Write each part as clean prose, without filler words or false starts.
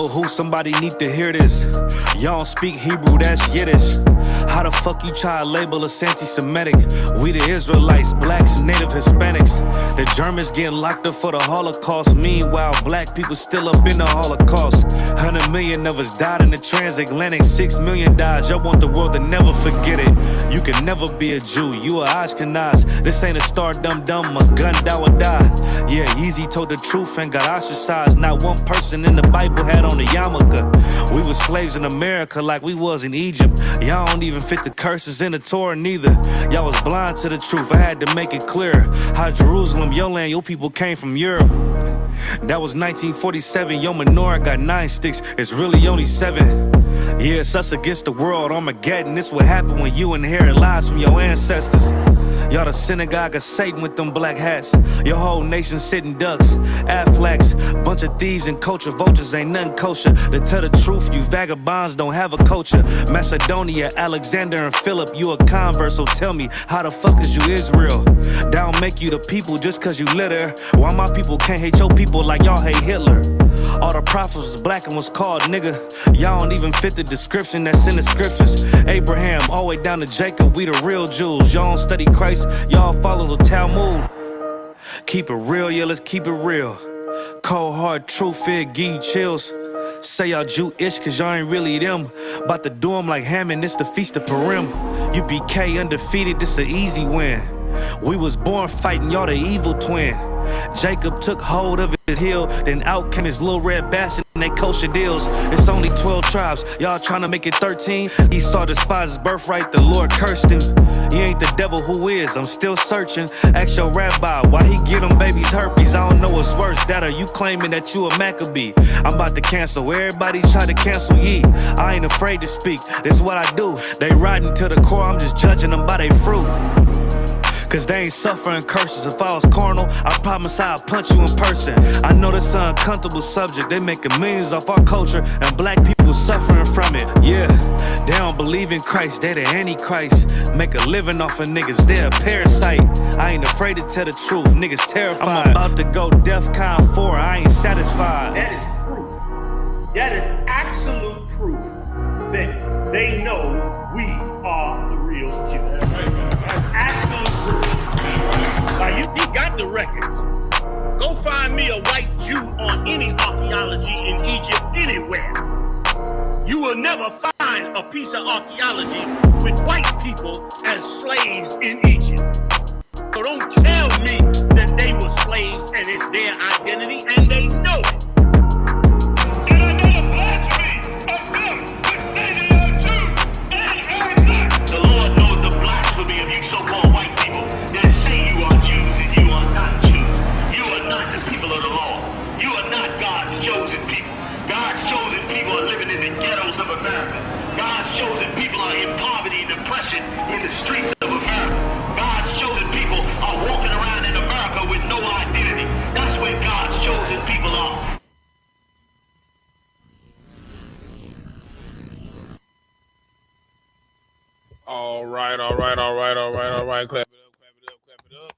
Yo, who? Somebody need to hear this. Y'all don't speak Hebrew, that's Yiddish. How the fuck you try to label us anti-Semitic? We the Israelites, blacks, native Hispanics. The Germans getting locked up for the Holocaust. Meanwhile, black people still up in the Holocaust. 100 million of us died in the transatlantic. 6 million died. Y'all want the world to never forget it. You can never be a Jew, you a Ashkenaz. This ain't a star dum-dum, a gun die or die. Yeah, Yeezy told the truth and got ostracized. Not one person in the Bible had on a yarmulke. We were slaves in America like we was in Egypt. Y'all don't even fit the curses in the Torah neither. Y'all was blind to the truth, I had to make it clear. How Jerusalem, your land, your people came from Europe. That was 1947, your menorah got 9 sticks, it's really only 7. Yeah, it's us against the world, Armageddon. This what happened when you inherit lies from your ancestors. Y'all the synagogue of Satan with them black hats. Your whole nation sitting ducks, Aflacs. Bunch of thieves and culture vultures, ain't nothing kosher. To tell the truth, you vagabonds don't have a culture. Macedonia, Alexander and Philip, you a convert, so tell me, how the fuck is you Israel? That don't make you the people just cause you litter. Why my people can't hate your people like y'all hate Hitler? All the prophets was black and was called nigga. Y'all don't even fit the description that's in the scriptures. Abraham, all the way down to Jacob, we the real Jews. Y'all don't study Christ, y'all follow the Talmud. Keep it real, yeah, let's keep it real. Cold hard truth, it give you chills. Say y'all Jew-ish cause y'all ain't really them. About to do them like Hammond, it's the Feast of Purim. UPK undefeated, this an easy win. We was born fighting, y'all the evil twin. Jacob took hold of his heel, then out came his little red bastard and they kosher deals. It's only 12 tribes, y'all trying to make it 13. Esau despised his birthright, the Lord cursed him. He ain't the devil, who is? I'm still searching. Ask your rabbi, why he get them babies herpes? I don't know what's worse, that or you claiming that you a Maccabee. I'm about to cancel, everybody try to cancel ye. I ain't afraid to speak, this what I do. They riding to the core, I'm just judging them by their fruit. Cause they ain't suffering curses. If I was carnal, I promise I'd punch you in person. I know this an uncomfortable subject. They making millions off our culture and black people suffering from it. Yeah, they don't believe in Christ, they the Antichrist. Make a living off of niggas, they a parasite. I ain't afraid to tell the truth, niggas terrified. I'm about to go DEFCON 4, I ain't satisfied. That is proof. That is absolute proof that they know we are the real Jews. That's absolute proof. Now you got the records. Go find me a white Jew on any archaeology in Egypt anywhere. You will never find a piece of archaeology with white people as slaves in Egypt. So don't tell me that they were slaves and it's their identity and they know it. And another blasphemy of them which say they are Jews and are not. The Lord knows the blasphemy of you so-called white people that say you are Jews and you are not Jews. You are not the people of the law. You are not God's chosen people. God's chosen people are living in the ghettos of America. God's chosen people are in poverty and depression in the streets of America. God's chosen people are walking around in America with no identity. That's where God's chosen people are. All right. Clap it up.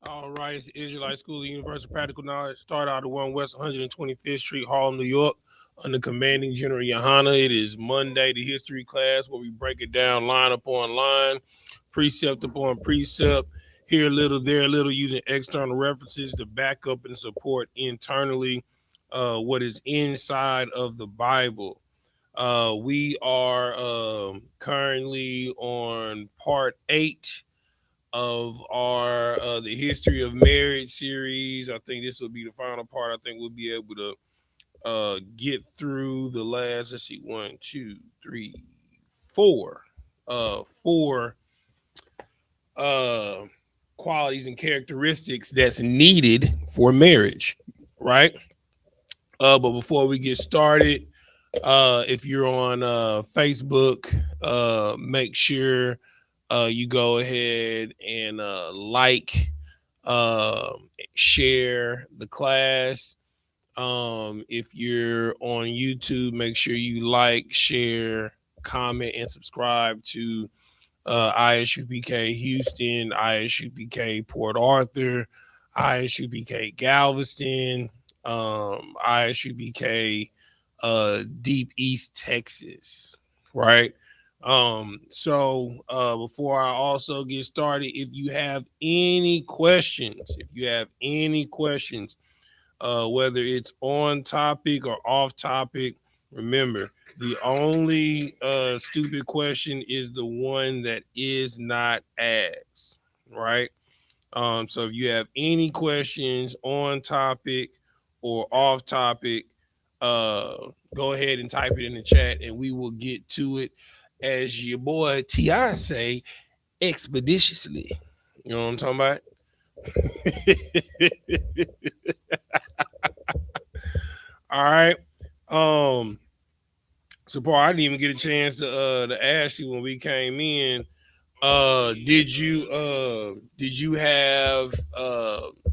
All right, it's the Israelite School of Universal Practical Knowledge. Start out at 1 West 125th Street, Harlem, New York, under Commanding General YAHANNA. It is Monday, the history class, where we break it down line upon line, precept upon precept, here a little, there a little, using external references to back up and support internally what is inside of the Bible. We are currently on part 8 of our the history of marriage series. I think this will be the final part. I think we'll be able to get through the last, let's see, 1, 2, 3, 4 qualities and characteristics that's needed for marriage, right? But before we get started, if you're on Facebook, make sure you go ahead and like, share the class. If you're on YouTube, make sure you like, share, comment, and subscribe to I.S.U.P.K Houston, I.S.U.P.K Port Arthur, I.S.U.P.K Galveston, I.S.U.P.K, Deep East Texas, right? So before I also get started, if you have any questions, whether it's on topic or off topic, remember the only stupid question is the one that is not asked, right? So if you have any questions on topic or off topic, go ahead and type it in the chat and we will get to it, as your boy T.I. say, expeditiously. You know what I'm talking about? All right. So Paul, I didn't even get a chance to ask you when we came in. Did you have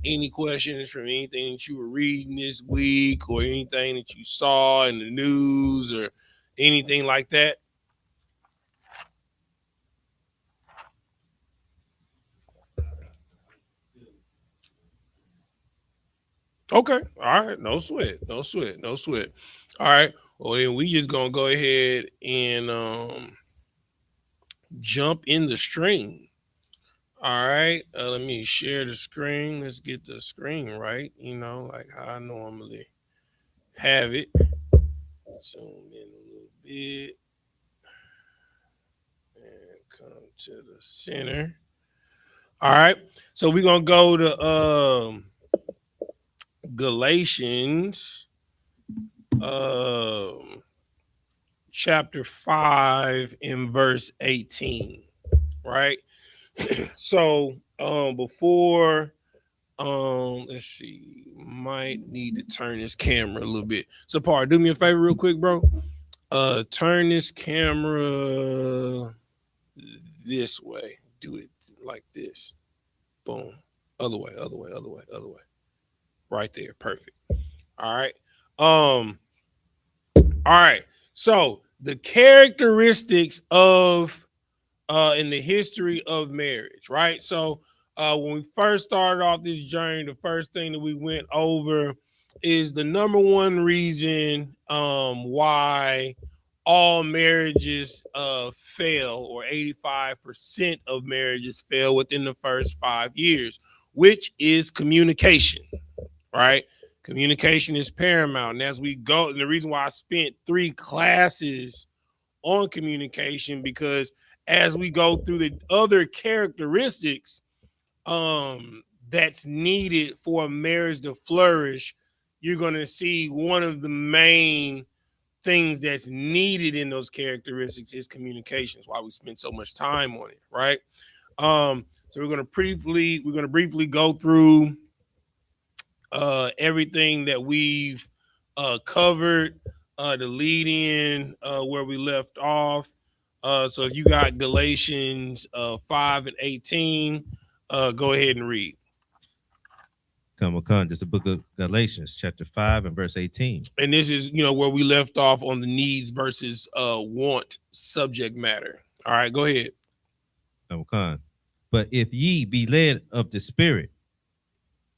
any questions from anything that you were reading this week, or anything that you saw in the news, or anything like that? Okay. All right. No sweat. All right. Well, then we just gonna go ahead and jump in the stream. All right. Let me share the screen. Let's get the screen right. Like how I normally have it. Zoom in a little bit and come to the center. All right. So we're gonna go to Galatians chapter 5 and verse 18. Right. So before let's see, might need to turn this camera a little bit. So Par, do me a favor real quick, bro. Turn this camera this way. Do it like this. Boom. Other way. Right there. Perfect. All right. All right. So the characteristics of in the history of marriage, right? So when we first started off this journey, the first thing that we went over is the number one reason why all marriages fail, or 85% of marriages fail within the first 5 years, which is communication, right? Communication is paramount. And as we go, and the reason why I spent 3 classes on communication, because as we go through the other characteristics that's needed for a marriage to flourish, you're going to see one of the main things that's needed in those characteristics is communication. That's why we spend so much time on it, right? So we're going to briefly go through everything that we've covered, the lead in where we left off. So if you got Galatians 5 and 18, go ahead and read. Come on, this is the book of Galatians, chapter 5 and verse 18. And this is, where we left off on the needs versus want subject matter. All right, go ahead. Come on. But if ye be led of the Spirit,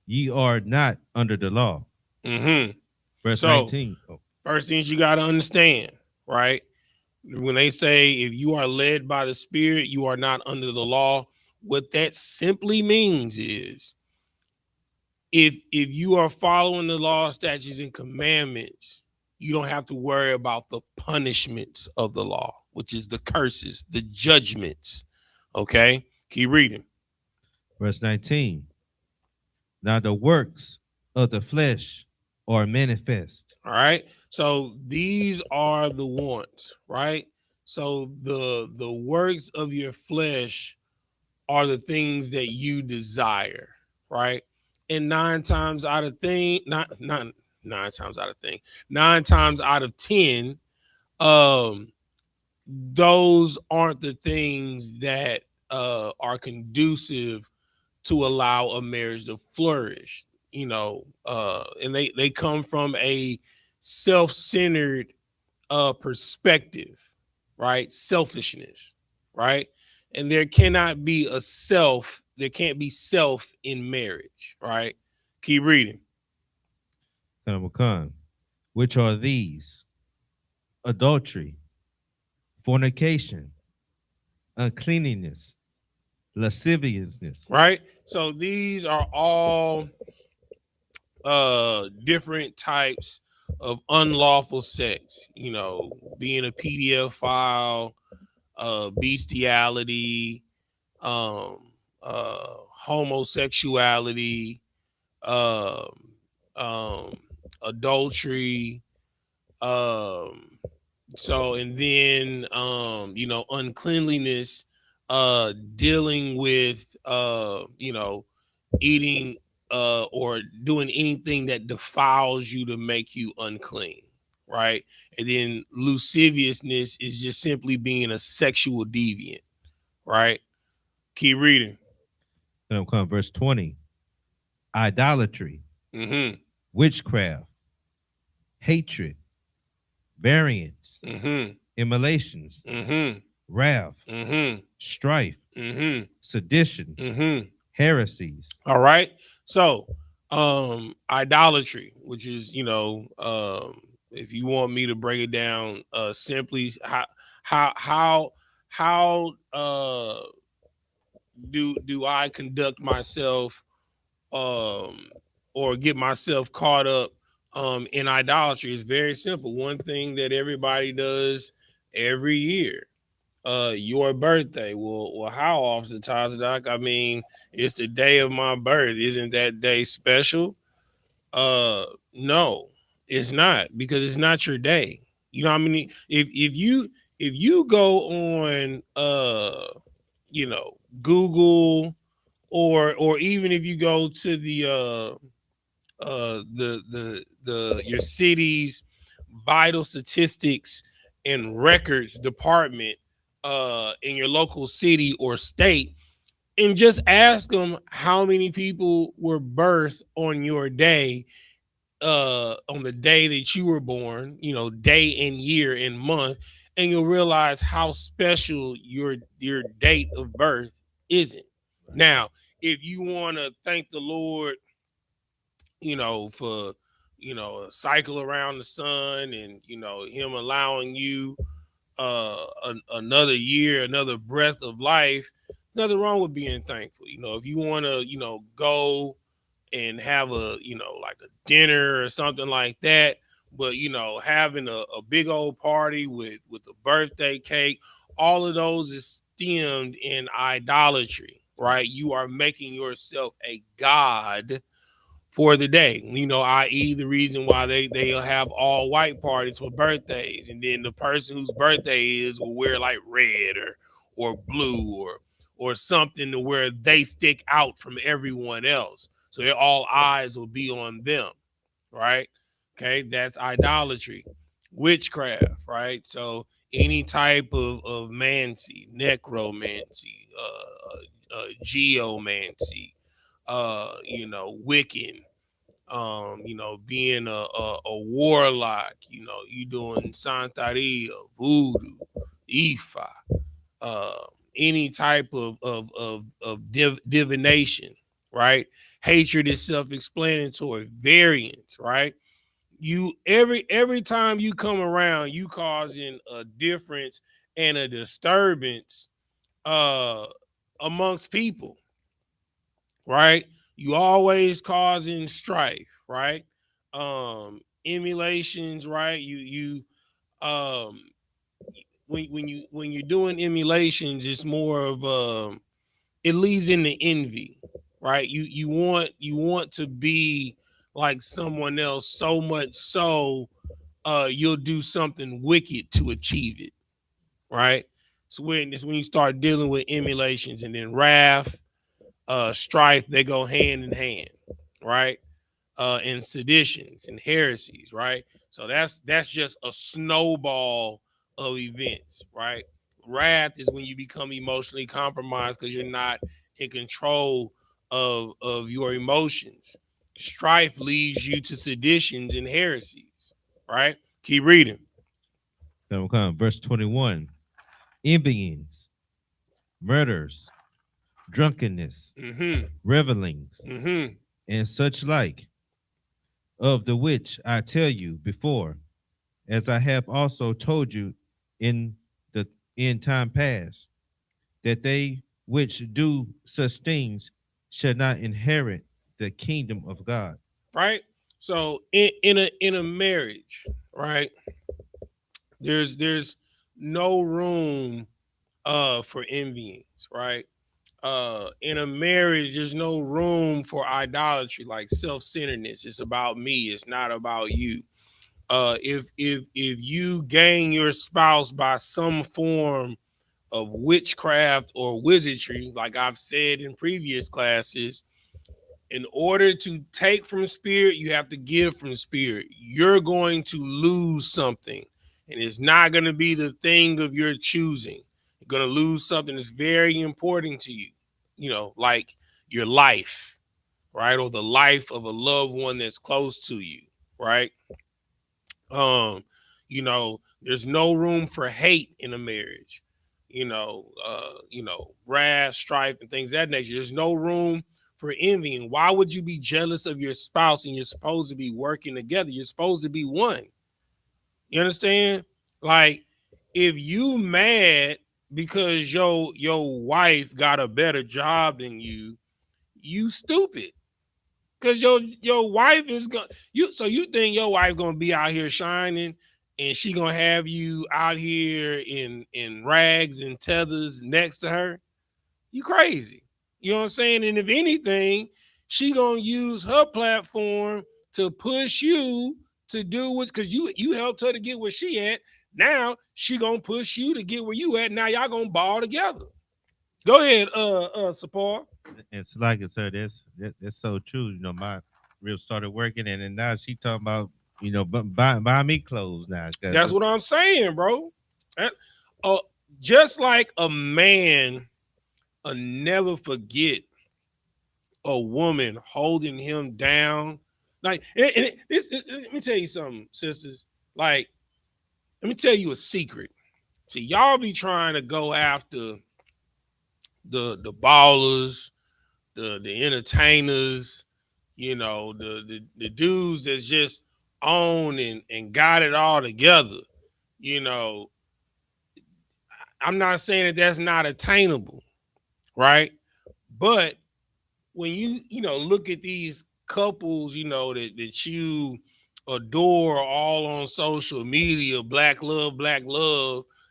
ye are not under the law. Mm-hmm. Verse 19. First things you got to understand, right? When they say if you are led by the Spirit, you are not under the law, what that simply means is if you are following the law, statutes, and commandments, you don't have to worry about the punishments of the law, which is the curses, the judgments. Okay, keep reading. Verse 19. Now the works of the flesh are manifest. All right. So these are the wants, right? So the works of your flesh are the things that you desire, right? And 9 times out of 10, those aren't the things that are conducive to allow a marriage to flourish, and they come from a self-centered perspective, right? Selfishness, right? And there can't be self in marriage, right? Keep reading. Khan, which are these: adultery, fornication, uncleanness, lasciviousness. Right? So these are all different types of unlawful sex, you know, being a PDF file, bestiality, homosexuality, um, adultery, um, so and then you know, uncleanliness, dealing with you know, eating or doing anything that defiles you to make you unclean, right? And then lasciviousness is just simply being a sexual deviant, right? Keep reading. Khan, verse 20: idolatry, Mm-hmm. witchcraft, hatred, variance, Mm-hmm. immolations, Mm-hmm. wrath, Mm-hmm. strife, Mm-hmm. seditions, Mm-hmm. heresies. All right. So, idolatry, which is, you know, if you want me to break it down, simply how how do I conduct myself, um, or get myself caught up, in idolatry is very simple. One thing that everybody does every year, your birthday. Well, how oftentimes, Doc? I mean, it's the day of my birth. Isn't that day special? No, it's not, because it's not your day. You know what I mean? If you go on you know, Google, or even if you go to the your city's vital statistics and records department in your local city or state, and just ask them how many people were birthed on your day, on the day that you were born, you know, day and year and month, and you'll realize how special your date of birth isn't. Now, if you want to thank the Lord, you know, for, you know, a cycle around the sun, and, you know, him allowing you another year, another breath of life, there's nothing wrong with being thankful. You know, if you want to, you know, go and have a, you know, like a dinner or something like that, but, you know, having a big old party with a birthday cake, all of those is stemmed in idolatry, right? You are making yourself a god for the day, you know, i.e. the reason why they'll have all white parties for birthdays, and then the person whose birthday is will wear like red or blue or something to where they stick out from everyone else, so all eyes will be on them, right? Okay, that's idolatry. Witchcraft, right? So any type of mancy, necromancy, geomancy, you know, Wiccan, you know, being a warlock, you know, you doing Santeria, voodoo, Ifa, uh, any type of divination, right? Hatred is self-explanatory. Variance, right? You every time you come around, you causing a difference and a disturbance uh amongst people, right? You always causing strife, right? Emulations, right? Um when you're doing emulations, it's more of it leads into envy, right? You want to be like someone else so much so you'll do something wicked to achieve it, right? So when you start dealing with emulations, and then wrath, strife, they go hand in hand, right? And seditions and heresies, right? So that's just a snowball of events, right? Wrath is when you become emotionally compromised because you're not in control of your emotions. Strife leads you to seditions and heresies, right? Keep reading. Khan, verse 21: envyings, murders, drunkenness, Mm-hmm. revelings, Mm-hmm. and such like, of the which I tell you before, as I have also told you in the in time past, that they which do such things shall not inherit the kingdom of God. Right. So in a marriage, right, there's no room for envyings, right? In a marriage, there's no room for idolatry, like self-centeredness. It's about me, it's not about you. If you gain your spouse by some form of witchcraft or wizardry, like I've said in previous classes, in order to take from spirit, you have to give from spirit. You're going to lose something, and it's not going to be the thing of your choosing. You're going to lose something that's very important to you, like your life, right? Or the life of a loved one that's close to you, right? Um, there's no room for hate in a marriage, wrath, strife, and things of that nature. There's no room for envying. Why would you be jealous of your spouse and you're supposed to be working together? You're supposed to be one. You understand? Like, if you mad because your wife got a better job than you stupid. Cause your wife is gonna you think your wife gonna be out here shining and she gonna have you out here in rags and tethers next to her? You crazy. You know what I'm saying? And if anything, she gonna use her platform to push you to do what, because you helped her to get where she at. Now she gonna push you to get where you at. Now y'all gonna ball together. Go ahead, Sapar. It's like it's her. That's so true. My rib started working, and then now she talking about buy me clothes now. That's what I'm saying, bro. Uh, just like a man never forget a woman holding him down. Like, let me tell you something, sisters. Like, let me tell you a secret. See, y'all be trying to go after the ballers, the entertainers, the dudes that's just on and got it all together. I'm not saying that that's not attainable, right? But when you look at these couples, that you adore all on social media, black love,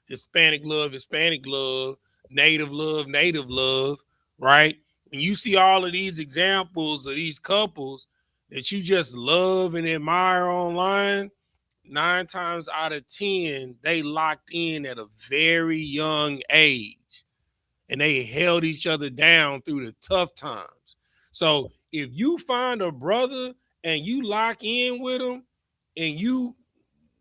Hispanic love, native love, right? When you see all of these examples of these couples that you just love and admire online, 9 times out of 10, they locked in at a very young age and they held each other down through the tough times. So if you find a brother and you lock in with him and you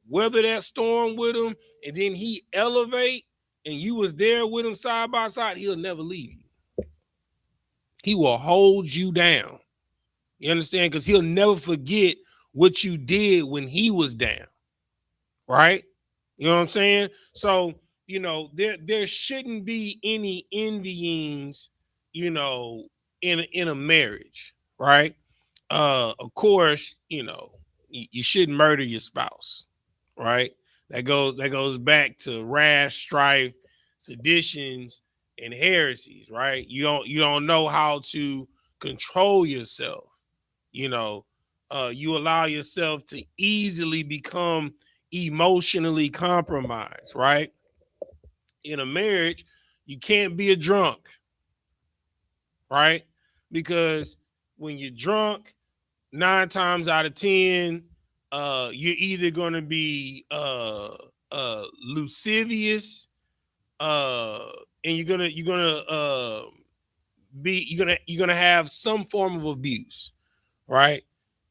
weather that storm with him and then he elevate and you was there with him side by side, he'll never leave you. He will hold you down. You understand? Because he'll never forget what you did when he was down. Right? You know what I'm saying? So, there shouldn't be any envyings, in a marriage, right? Of course, you shouldn't murder your spouse, right? That goes back to wrath, strife, seditions, and heresies, right? You don't know how to control yourself. You allow yourself to easily become emotionally compromised, right? In a marriage, you can't be a drunk, right? Because when you're drunk, 9 times out of 10, you're either going to be lascivious, and you're gonna have some form of abuse, right?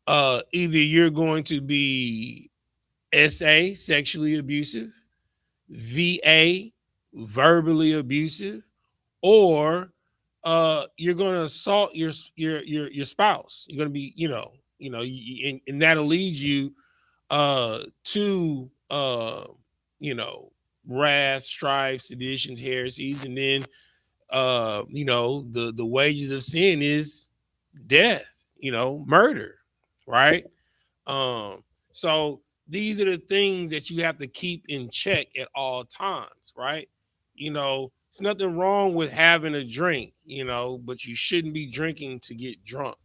Either you're going to be SA, sexually abusive, VA, verbally abusive, or you're going to assault your spouse. You're going to be, and that'll lead you to wrath, strife, seditions, heresies, and then the wages of sin is death, murder, right? So these are the things that you have to keep in check at all times, right? You know, it's nothing wrong with having a drink, you know, but you shouldn't be drinking to get drunk.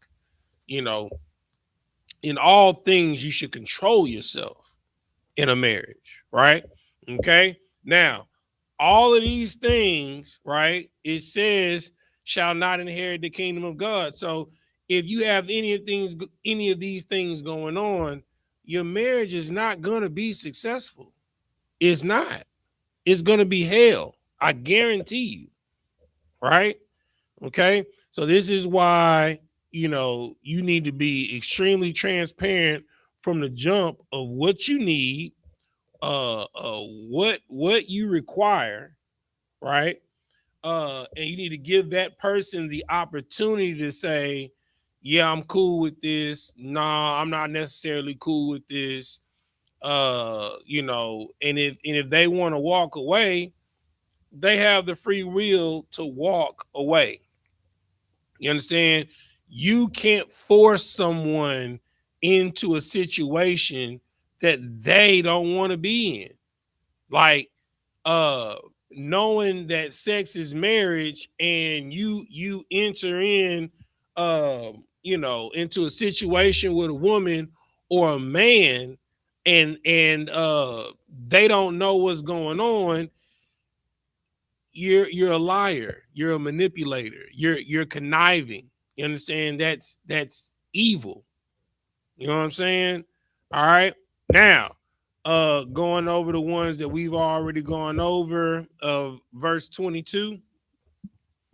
You know, in all things, you should control yourself in a marriage, right? Okay. Now, all of these things, right? It says shall not inherit the kingdom of God. So if you have any of these things going on, your marriage is not going to be successful. It's not. It's going to be hell. I guarantee you, right? Okay. So this is why, you know, you need to be extremely transparent from the jump of what you need, what you require, right? And you need to give that person the opportunity to say, yeah, I'm cool with this. Nah, I'm not necessarily cool with this. You know, and if they want to walk away, they have the free will to walk away. You understand? You can't force someone into a situation that they don't want to be in. Like knowing that sex is marriage and you enter in you know, into a situation with a woman or a man and they don't know what's going on, you're a liar, you're a manipulator, you're conniving. You understand? That's evil. You know what I'm saying? All right. Now, going over the ones that we've already gone over of verse 22.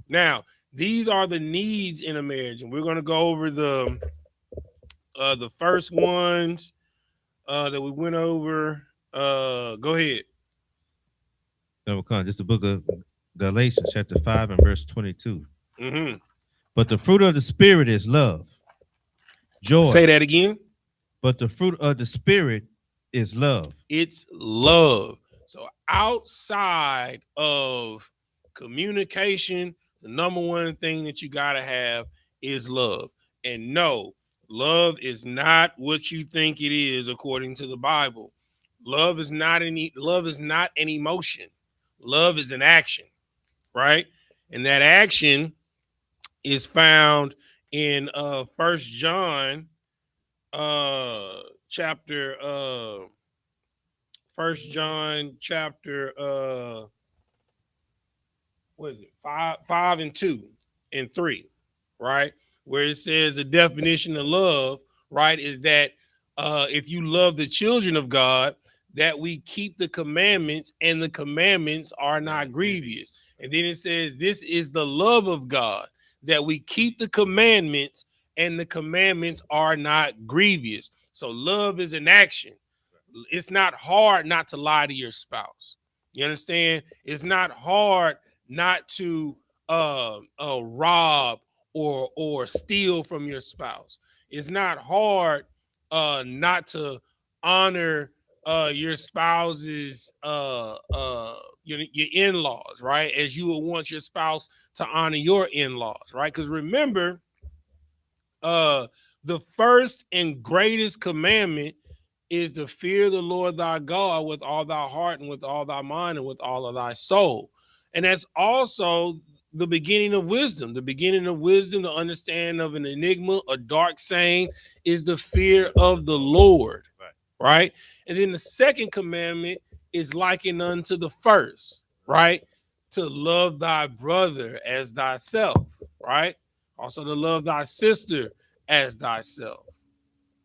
Now, these are the needs in a marriage, and we're going to go over the first ones that we went over. Go ahead. This is the book of Galatians, chapter 5 and verse 22. Mm-hmm. But the fruit of the Spirit is love, joy. Say that again. But the fruit of the Spirit is love. It's love. So outside of communication, the number one thing that you got to have is love. And no, love is not what you think it is according to the Bible. Love is not an emotion. Love is an action, right? And that action is found in 1 John chapter 1 John chapter what is it? 5 and 2 and 3, right? Where it says the definition of love, right, is that if you love the children of God, that we keep the commandments, and the commandments are not grievous. And then it says, this is the love of God, that we keep the commandments, and the commandments are not grievous. So love is an action. It's not hard not to lie to your spouse. You understand? It's not hard not to rob or steal from your spouse. It's not hard not to honor your spouse's your in-laws, right? As you would want your spouse to honor your in-laws, right? Because remember, the first and greatest commandment is to fear the Lord thy God with all thy heart and with all thy mind and with all of thy soul. And that's also the beginning of wisdom. The beginning of wisdom, the understanding of an enigma, a dark saying, is the fear of the Lord, right? And then the second commandment is likened unto the first, right? To love thy brother as thyself, right? Also to love thy sister as thyself,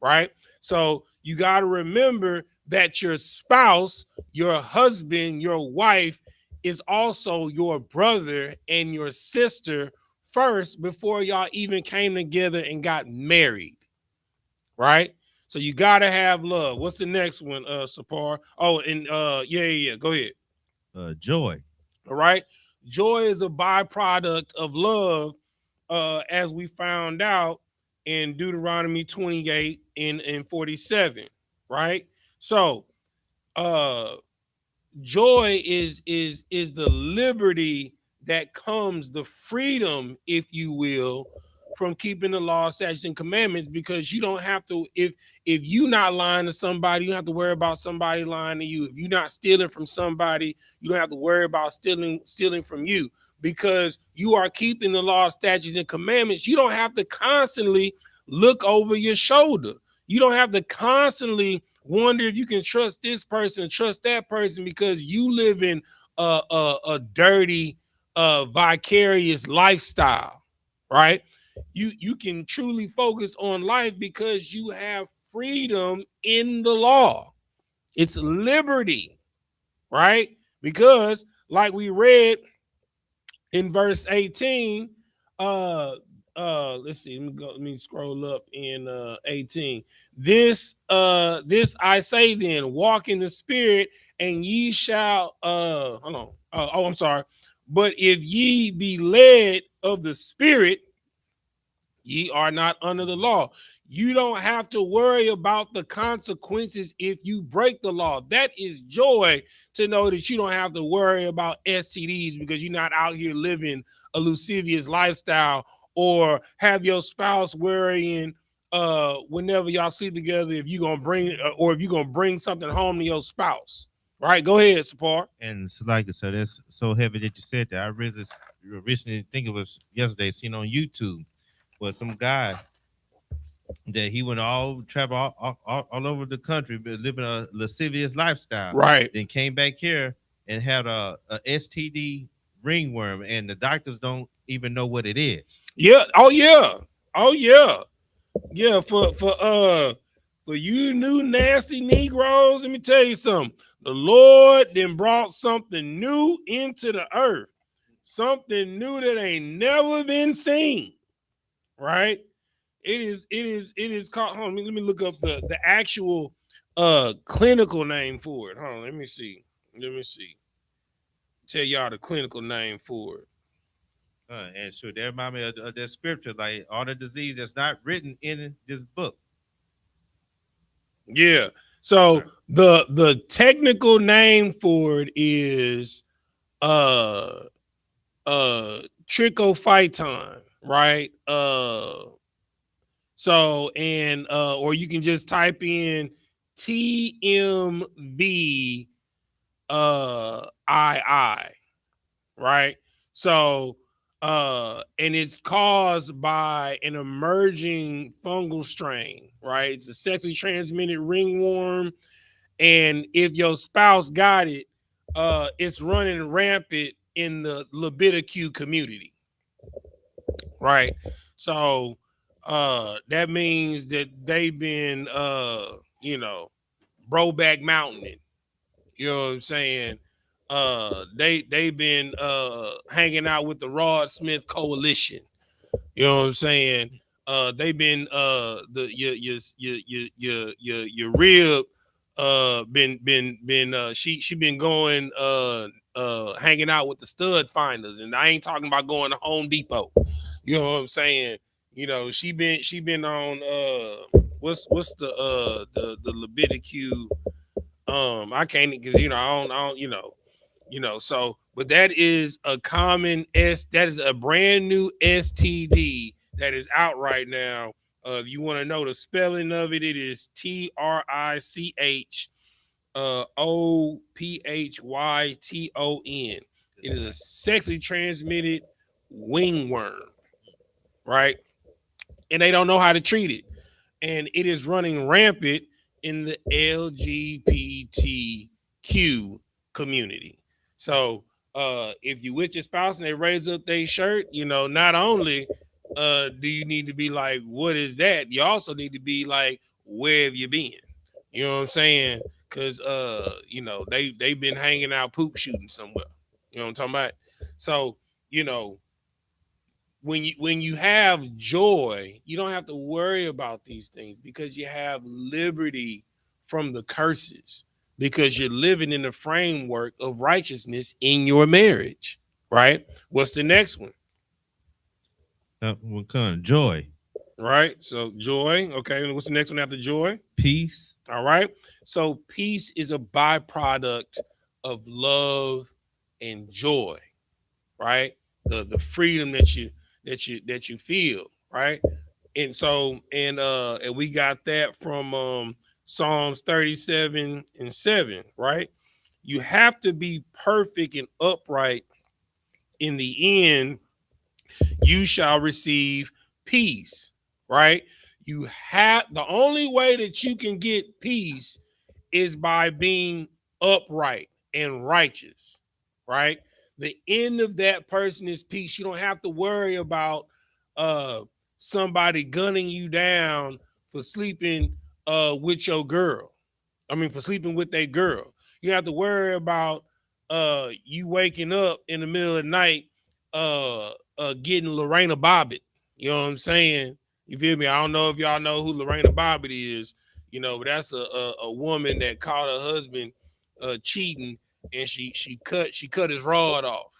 right? So you got to remember that your spouse, your husband, your wife is also your brother and your sister first before y'all even came together and got married, right? So you got to have love. What's the next one, Sapar? Oh, and yeah. Go ahead. Joy. All right. Joy is a byproduct of love, as we found out in Deuteronomy 28 and 47, right? So joy is the liberty that comes, the freedom, if you will, from keeping the law, statutes, and commandments, because you don't have to, if you're not lying to somebody, you don't have to worry about somebody lying to you. If you're not stealing from somebody, you don't have to worry about stealing from you, because you are keeping the law, statutes, and commandments. You don't have to constantly look over your shoulder. You don't have to constantly wonder if you can trust this person and trust that person, because you live in a dirty, vicarious lifestyle, right? You can truly focus on life because you have freedom in the law. It's liberty, right? Because like we read in verse 18, let's see, let me scroll up in 18. This I say then, walk in the spirit, and ye shall hold on. I'm sorry. But if ye be led of the spirit, ye are not under the law. You don't have to worry about the consequences if you break the law. That is joy, to know that you don't have to worry about STDs because you're not out here living a lascivious lifestyle, or have your spouse worrying whenever y'all sleep together if you're gonna bring or if you're gonna bring something home to your spouse. Right? Go ahead, Sapar. And so, like I said, that's so heavy that you said that. I recently think it was yesterday, seen on YouTube, was some guy that he went travel all over the country, but living a lascivious lifestyle. Right. Then came back here and had a STD ringworm, and the doctors don't even know what it is. Yeah. Oh yeah. Oh yeah. Yeah. For you new nasty Negroes, let me tell you something. The Lord then brought something new into the earth, something new that ain't never been seen. Right? It is called. Hold on, let me look up the actual clinical name for it. Hold on, let me see. Tell y'all the clinical name for it. And sure, that remind me of that scripture, like all the disease that's not written in this book. Yeah. So the technical name for it is trichophyton, right? So and or you can just type in TMV II, right? So and it's caused by an emerging fungal strain, right? It's a sexually transmitted ringworm, and if your spouse got it, it's running rampant in the LGBTQ community, right? So that means that they've been Broback Mountain. You know what I'm saying? They've been hanging out with the Rod Smith Coalition. You know what I'm saying? They've been your rib she been going hanging out with the stud finders, and I ain't talking about going to Home Depot. You know what I'm saying? You know, she been on what's the LGBTQ. I can't, because I don't so, but that is a common that is a brand new STD that is out right now. If you want to know the spelling of it, it is TRICHOPHYTON. It is a sexually transmitted wingworm, right? And they don't know how to treat it, and it is running rampant in the LGBTQ community. So if you with your spouse and they raise up their shirt, not only do you need to be like, what is that? You also need to be like, where have you been? You know what I'm saying? Because they've been hanging out poop shooting somewhere. You know what I'm talking about? So, when you have joy, you don't have to worry about these things, because you have liberty from the curses, because you're living in the framework of righteousness in your marriage, right? What's the next one? What kind of joy? Right. So joy. Okay. What's the next one after joy? Peace. All right. So peace is a byproduct of love and joy, right? The freedom that you feel, right? And so, and we got that from Psalms 37:7, right? You have to be perfect and upright. In the end, you shall receive peace, right? You have the only way that you can get peace is by being upright and righteous, right? The end of that person is peace. You don't have to worry about uh somebody gunning you down for sleeping with your girl. I mean, for sleeping with a girl. You don't have to worry about you waking up in the middle of the night getting Lorena Bobbitt. You know what I'm saying? You feel me? I don't know if y'all know who Lorena Bobbitt is, you know, but that's a woman that caught her husband cheating, and she cut his rod off.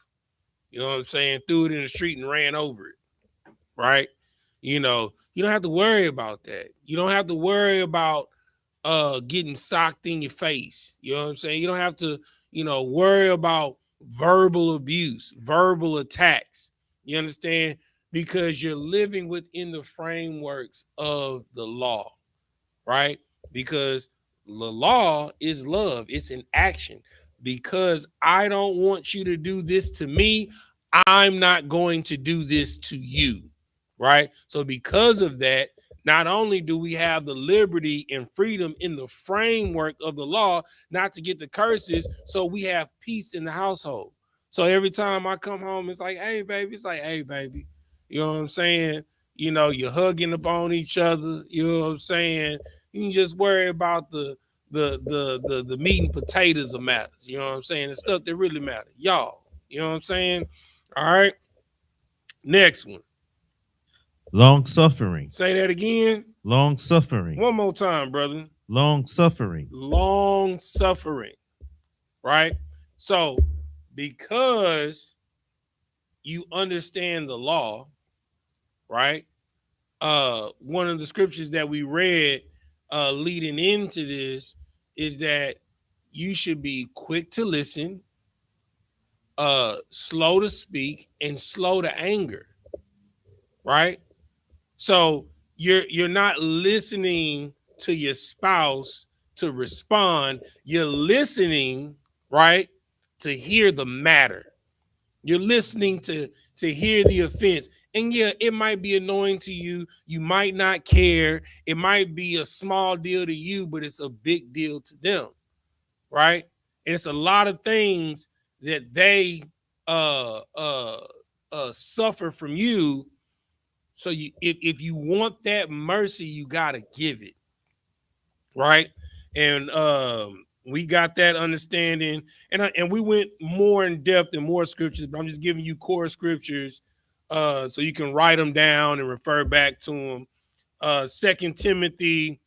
You know what I'm saying? Threw it in the street and ran over it. Right? You know, you don't have to worry about that. You don't have to worry about getting socked in your face. You know what I'm saying? You don't have to, you know, worry about verbal abuse, verbal attacks. You understand? Because you're living within the frameworks of the law, right? Because the law is love, it's an action. Because I don't want you to do this to me, I'm not going to do this to you, right? So, because of that, not only do we have the liberty and freedom in the framework of the law not to get the curses, so we have peace in the household. So every time I come home, it's like, hey, baby, it's like, hey, baby, you know what I'm saying? You know, you're hugging up on each other, you know what I'm saying? You can just worry about the meat and potatoes of matters, you know what I'm saying? The stuff that really matters. Y'all, you know what I'm saying? All right. Next one. Long suffering. Say that again. Long suffering. One more time, brother. Long suffering. Long suffering. Right? So, because you understand the law, right? One of the scriptures that we read leading into this is that you should be quick to listen, slow to speak, and slow to anger, right? So you're not listening to your spouse to respond. You're listening, right, to hear the matter. You're listening to hear the offense. And yeah, it might be annoying to you. You might not care. It might be a small deal to you, but it's a big deal to them, right? And it's a lot of things that they suffer from you. So you, if you want that mercy, you gotta give it, right? And we got that understanding, and we went more in depth in more scriptures, but I'm just giving you core scriptures so you can write them down and refer back to them. 2 Timothy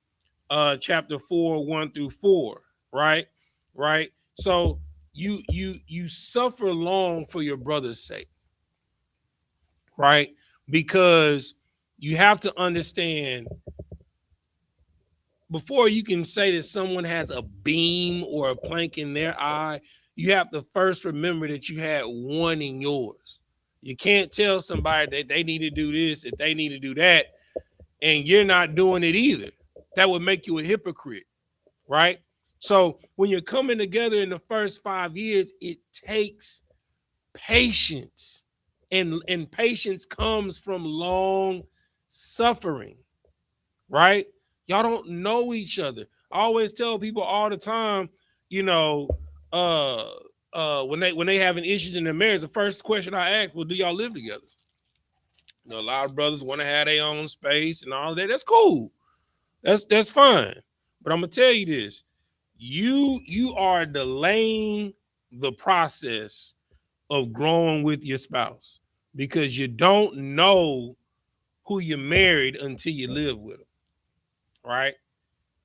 chapter 4, 1-4, right? Right. So you suffer long for your brother's sake, right? Because you have to understand, before you can say that someone has a beam or a plank in their eye, you have to first remember that you had one in yours. You can't tell somebody that they need to do this, that they need to do that, and you're not doing it either. That would make you a hypocrite, right? So when you're coming together in the first 5 years, it takes patience. And patience comes from long suffering, right? Y'all don't know each other. I always tell people all the time, you know, when they having issues in their marriage, the first question I ask, well, do y'all live together? You know, a lot of brothers want to have their own space and all that. That's cool. That's fine. But I'm gonna tell you this: you are delaying the process of growing with your spouse, because you don't know who you married until you live with them, right?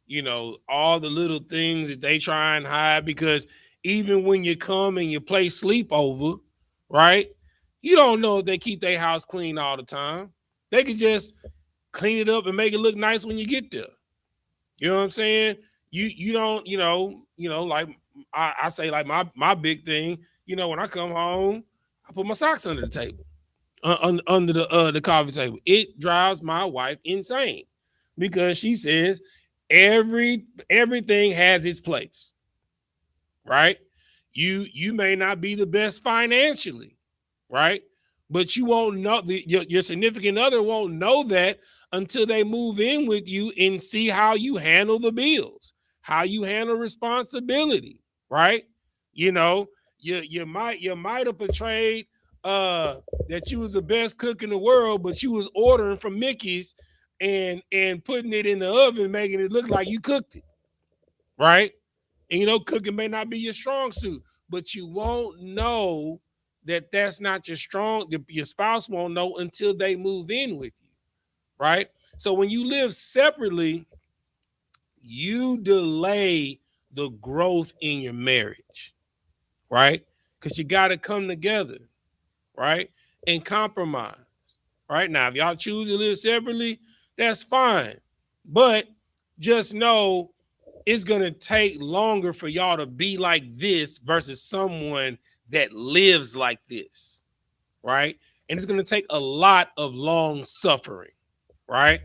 You know, all the little things that they try and hide, because even when you come and you play sleepover, right? You don't know if they keep their house clean all the time. They could just clean it up and make it look nice when you get there. You know what I'm saying? You don't, like I say, like my big thing, when I come home, I put my socks under the table. under the coffee table. It drives my wife insane because she says everything has its place, right? You may not be the best financially, right? But you won't know, your significant other won't know that until they move in with you and see how you handle the bills, how you handle responsibility, right? You know, you might have portrayed that you was the best cook in the world, but you was ordering from Mickey's and putting it in the oven, making it look like you cooked it, right? And you know, cooking may not be your strong suit, but you won't know that that's not your strong. Your spouse won't know until they move in with you, right? So when you live separately, you delay the growth in your marriage, right? Because you got to come together, right? And compromise, right? Now, if y'all choose to live separately, that's fine. But just know it's going to take longer for y'all to be like this versus someone that lives like this, right? And it's going to take a lot of long suffering, right?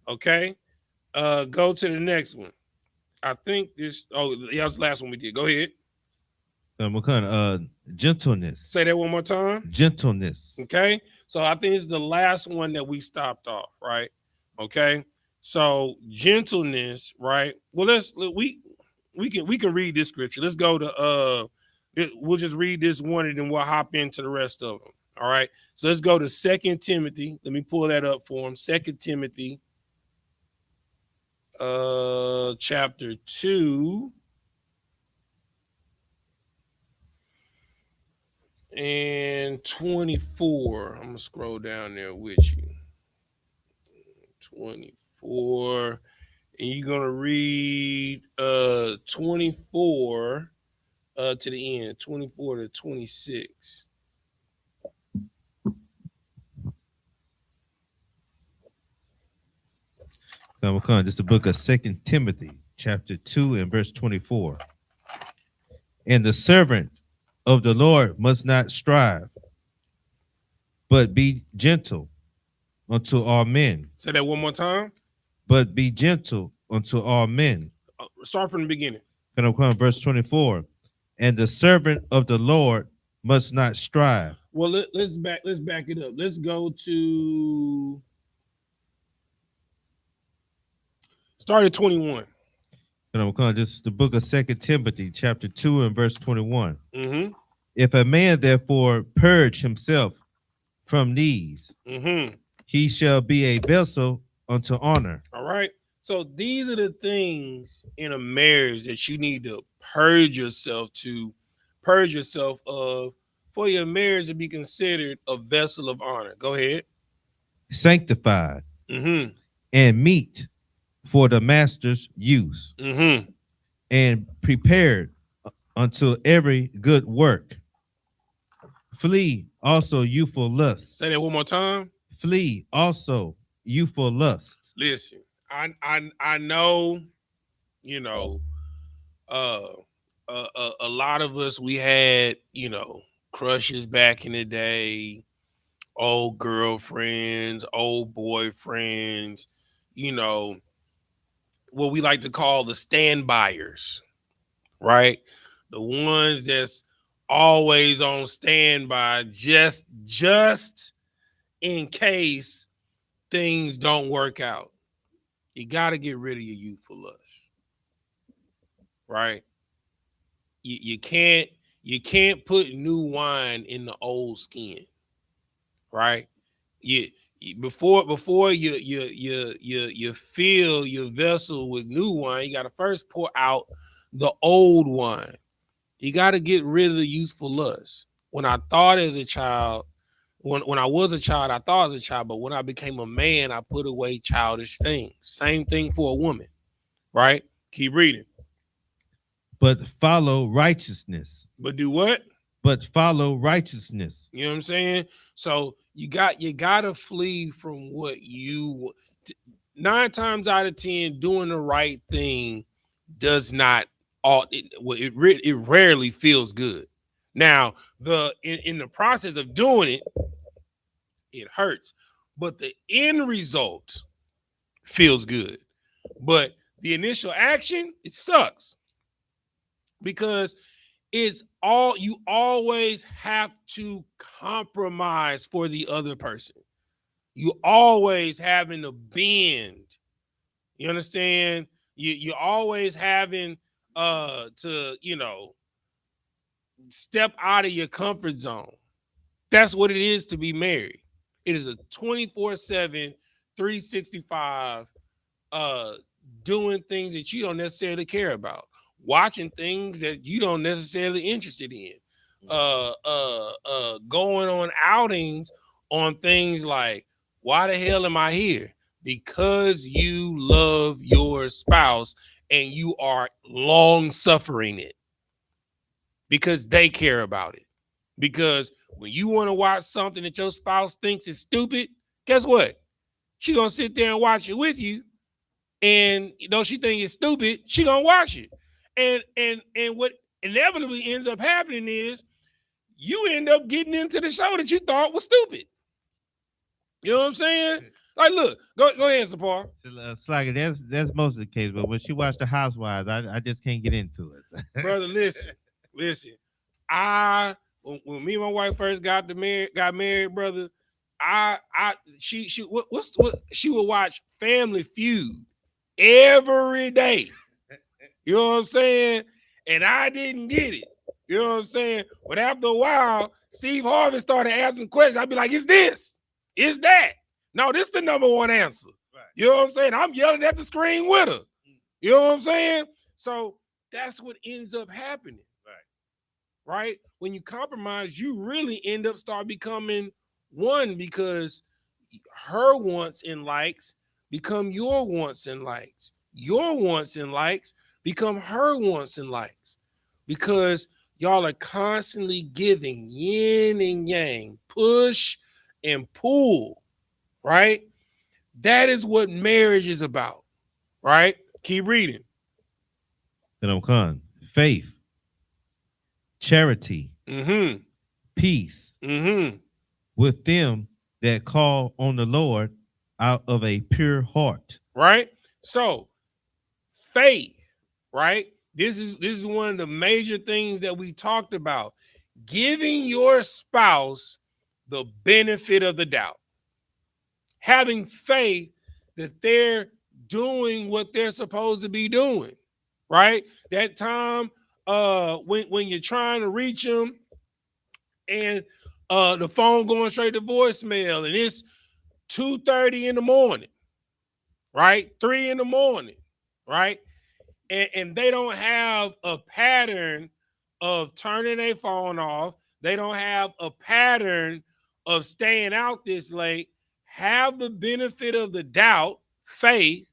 Okay. Go to the next one. I think this, oh, yeah, that's the last one we did. Go ahead. What kind of gentleness? Say that one more time. Gentleness. Okay. So I think it's the last one that we stopped off, right? Okay. So gentleness, right? Well, we can read this scripture. Let's go to we'll just read this one and then we'll hop into the rest of them. All right. So let's go to 2 Timothy. Let me pull that up for him. 2 Timothy chapter 2 and 24. I'm gonna scroll down there with you. 24. And you're gonna read 24 to the end, 24 to 26. This is the book of 2 Timothy, chapter 2 and verse 24. And the servant of the Lord must not strive, but be gentle unto all men. Say that one more time. But be gentle unto all men. Start from the beginning. Verse 24. And the servant of the Lord must not strive. Well, let's back it up. Let's go to start at 21. This is the book of 2 Timothy, chapter 2 and verse 21. Mm-hmm. If a man therefore purge himself from these, he shall be a vessel unto honor. All right. So these are the things in a marriage that you need to purge yourself of for your marriage to be considered a vessel of honor. Go ahead. Sanctified and meet for the master's use, and prepared unto every good work. Flee also youthful lust. Say that one more time. Flee also youthful lust. Listen, I know, you know, a lot of us, we had, you know, crushes back in the day, old girlfriends, old boyfriends, you know, what we like to call the standbyers, right? The ones that's always on standby just in case things don't work out. You got to get rid of your youthful lust, right? You can't put new wine in the old skin, right? Before you fill your vessel with new wine, you got to first pour out the old wine. You got to get rid of the youthful lust. When I thought as a child, when I was a child, I thought as a child, but when I became a man, I put away childish things. Same thing for a woman, right? Keep reading. But follow righteousness. But do what? But follow righteousness. You know what I'm saying? So you got to flee from what you 9 times out of 10 doing the right thing does not it rarely feels good. Now, in the process of doing it, It hurts. But the end result feels good. But the initial action, it sucks. Because it's all, you always have to compromise for the other person. You always having to bend. You understand? You always having to, you know, step out of your comfort zone. That's what it is to be married. It is a 24/7, 365 doing things that you don't necessarily care about, watching things that you don't necessarily interested in, going on outings on things like, why the hell am I here? Because you love your spouse and you are long suffering it because they care about it. Because when you want to watch something that your spouse thinks is stupid, guess what? She gonna sit there and watch it with you. And you know, she think it's stupid, she gonna watch it. And what inevitably ends up happening is you end up getting into the show that you thought was stupid. You know what I'm saying? Like, look, go ahead, Sapar. Slugger, that's most of the case, but when she watched The Housewives, I just can't get into it. Brother, listen. When me and my wife first got married, brother, she would watch Family Feud every day. You know what I'm saying? And I didn't get it. You know what I'm saying? But after a while, Steve Harvey started asking questions. I'd be like, "It's this, it's that." No, this is the number one answer. Right. You know what I'm saying? I'm yelling at the screen with her. You know what I'm saying? So that's what ends up happening. Right? When you compromise, you really end up start becoming one, because her wants and likes become your wants and likes. Your wants and likes become her wants and likes, because y'all are constantly giving yin and yang, push and pull, right? That is what marriage is about, right? Keep reading. Faith, charity, peace, with them that call on the Lord out of a pure heart. Right? So, faith, right? This is one of the major things that we talked about. Giving your spouse the benefit of the doubt. Having faith that they're doing what they're supposed to be doing, right? That time when you're trying to reach them and the phone going straight to voicemail, and it's 2:30 in the morning, right? 3 in the morning, right? And they don't have a pattern of turning their phone off. They don't have a pattern of staying out this late. Have the benefit of the doubt, faith,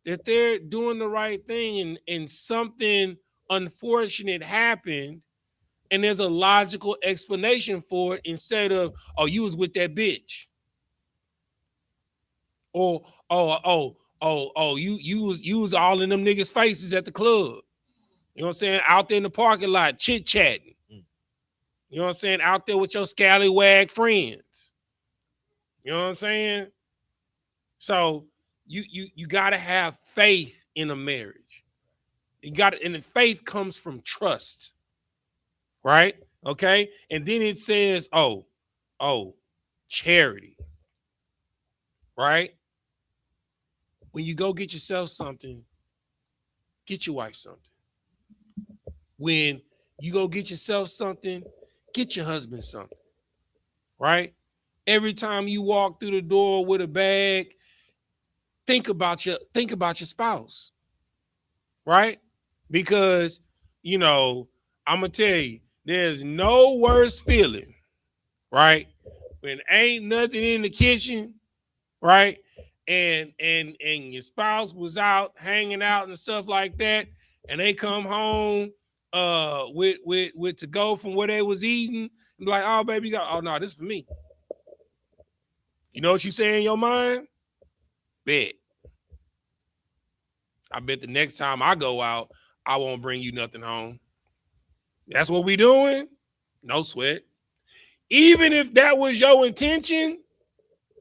that they're doing the right thing, and something unfortunate happened, and there's a logical explanation for it, instead of, oh, you was with that bitch. Or you was all in them niggas' faces at the club. You know what I'm saying? Out there in the parking lot, chit-chatting. You know what I'm saying? Out there with your scallywag friends. You know what I'm saying? So you gotta have faith in a marriage. You got it, and the faith comes from trust. Right? Okay. And then it says, oh, charity. Right? When you go get yourself something, get your wife something. When you go get yourself something, get your husband something. Right? Every time you walk through the door with a bag, think about your spouse. Right? Because, you know, I'm gonna tell you, there's no worse feeling, right? When ain't nothing in the kitchen, right? And your spouse was out hanging out and stuff like that, and they come home with to go from where they was eating, and be like, oh baby, oh no, this is for me. You know what you say in your mind? Bet. I bet the next time I go out, I won't bring you nothing home. That's what we doing? No sweat. Even if that was your intention,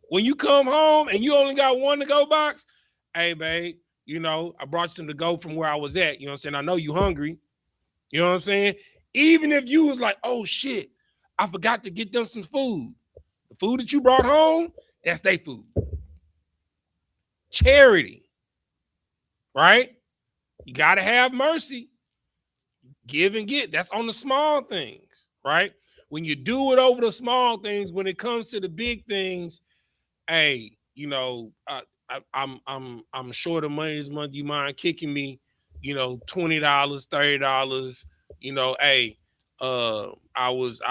when you come home and you only got one to-go box, hey, babe, you know, I brought you some to go from where I was at. You know what I'm saying? I know you hungry. You know what I'm saying? Even if you was like, oh, shit, I forgot to get them some food. The food that you brought home, that's their food. Charity, right? You got to have mercy. Give and get. That's on the small things, right? When you do it over the small things, when it comes to the big things, hey, you know, I'm short of money this month. You mind kicking me, you know, $20, $30, you know, hey, I was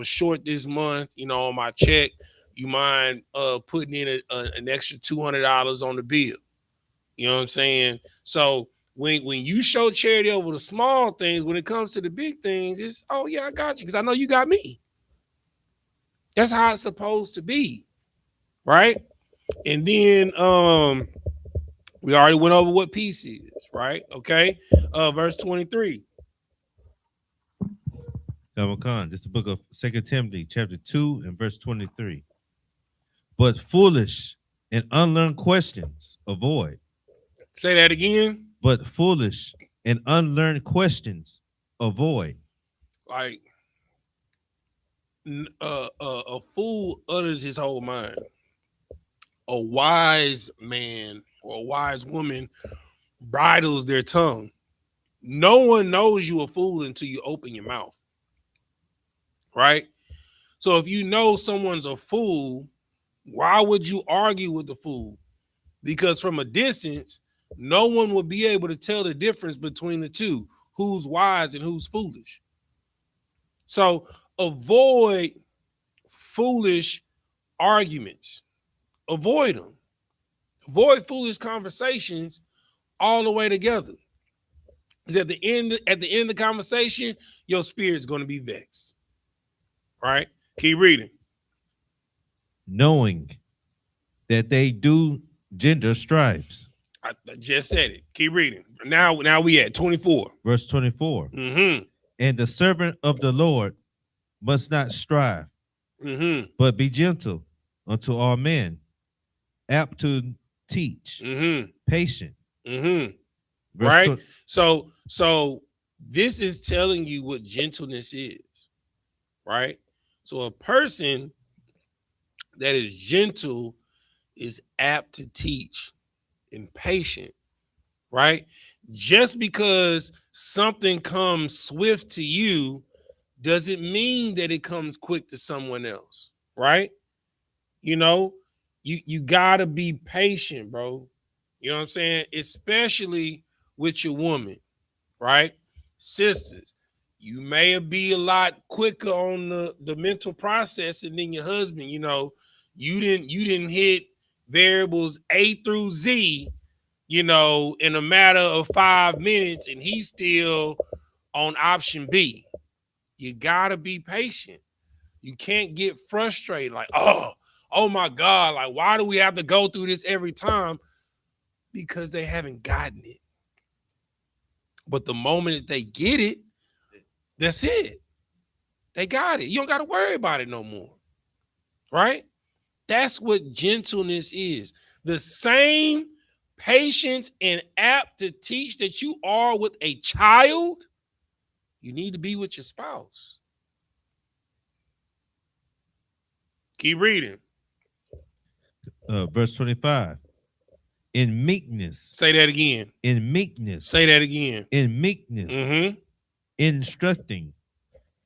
short this month, you know, on my check. You mind putting in an extra $200 on the bill? You know what I'm saying? So when you show charity over the small things, when it comes to the big things, it's, oh yeah, I got you because I know you got me. That's how it's supposed to be, right? And then we already went over what peace is, right? Okay. Verse 23. Khan, this is the book of 2 Timothy, chapter 2, and verse 23. But foolish and unlearned questions avoid. Say that again. But foolish and unlearned questions avoid. Like a fool utters his whole mind. A wise man or a wise woman bridles their tongue. No one knows you a fool until you open your mouth, right? So if you know someone's a fool, why would you argue with the fool? Because from a distance, no one will be able to tell the difference between the two, who's wise and who's foolish. So avoid foolish arguments. Avoid them. Avoid foolish conversations all the way together. Because at the end of the conversation, your spirit's going to be vexed. Right? Keep reading. Knowing that they do gender strifes. I just said it. Keep reading. Now we at 24. Verse 24. Mm-hmm. And the servant of the Lord must not strive, but be gentle unto all men, apt to teach, patient. Right? So this is telling you what gentleness is, right? So a person that is gentle is apt to teach and patient, right? Just because something comes swift to you doesn't mean that it comes quick to someone else, right? You know, you gotta be patient, bro. You know what I'm saying? Especially with your woman, right? Sisters, you may be a lot quicker on the mental processing than your husband. You know, you didn't hit variables A through Z, you know, in a matter of 5 minutes, and he's still on option B. You gotta be patient. You can't get frustrated, like, oh my God, like, why do we have to go through this every time? Because they haven't gotten it. But the moment that they get it, that's it. They got it. You don't got to worry about it no more. Right? That's what gentleness is. The same patience and apt to teach that you are with a child, you need to be with your spouse. Keep reading. Verse 25. In meekness. Say that again. In meekness. Say that again. In meekness. Instructing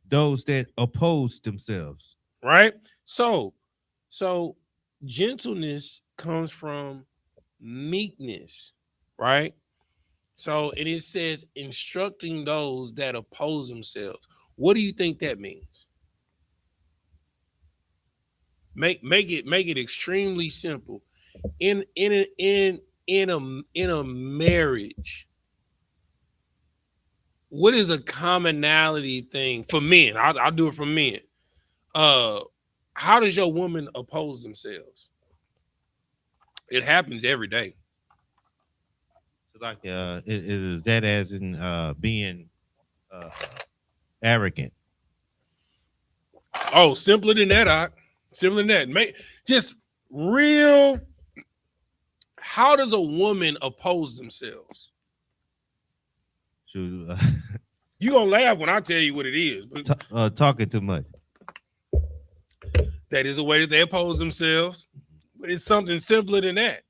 those that oppose themselves. Right? So gentleness comes from meekness, right? So it says instructing those that oppose themselves. What do you think that means? Make it extremely simple. In a marriage, what is a commonality thing for men? I'll do it for men. How does your woman oppose themselves? It happens every day. Like is that as in being arrogant? Oh, simpler than that, simpler than that. Just real. How does a woman oppose themselves? Shoot, You gonna laugh when I tell you what it is, but talking too much. that is a way that they oppose themselves. But it's something simpler than that,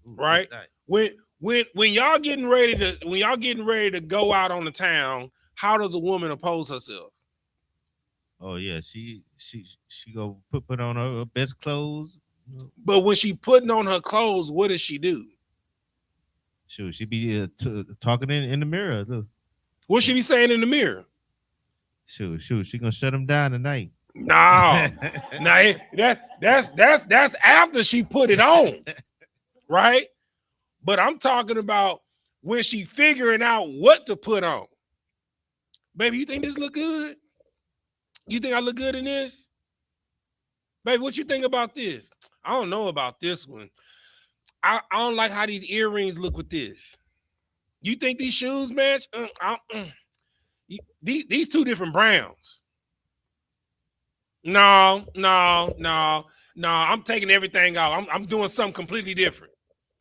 right? When y'all getting ready to go out on the town, how does a woman oppose herself? Oh yeah, she go put on her best clothes. But when she putting on her clothes, what does she do? Shoot, she be talking in the mirror. Look. What she be saying in the mirror? Shoot, she gonna shut him down tonight. No, nah, that's after she put it on, right? But I'm talking about when she figuring out what to put on. Baby, you think this look good? You think I look good in this? Baby, what you think about this? I don't know about this one. I don't like how these earrings look with this. You think these shoes match? These two different browns. No. I'm taking everything out. I'm doing something completely different.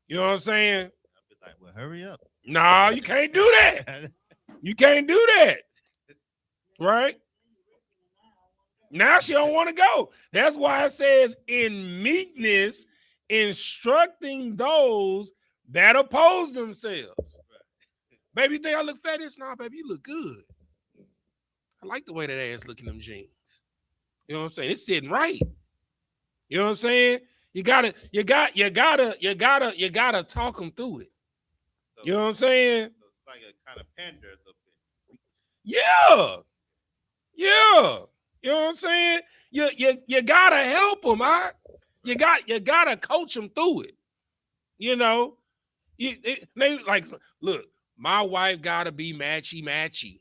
You know what I'm saying? I'll be like, well, hurry up. No, you can't do that. You can't do that. Right? Now she don't want to go. That's why it says in meekness, instructing those that oppose themselves. Baby, you think I look fetish? Nah, baby, you look good. I like the way that ass look in them jeans. You know what I'm saying? It's sitting right. You know what I'm saying? You gotta talk them through it. You know what I'm saying? So it's like a kind of pander a little bit. Yeah. You know what I'm saying? You gotta help them, huh? You gotta coach them through it. You know, like, look, my wife gotta be matchy.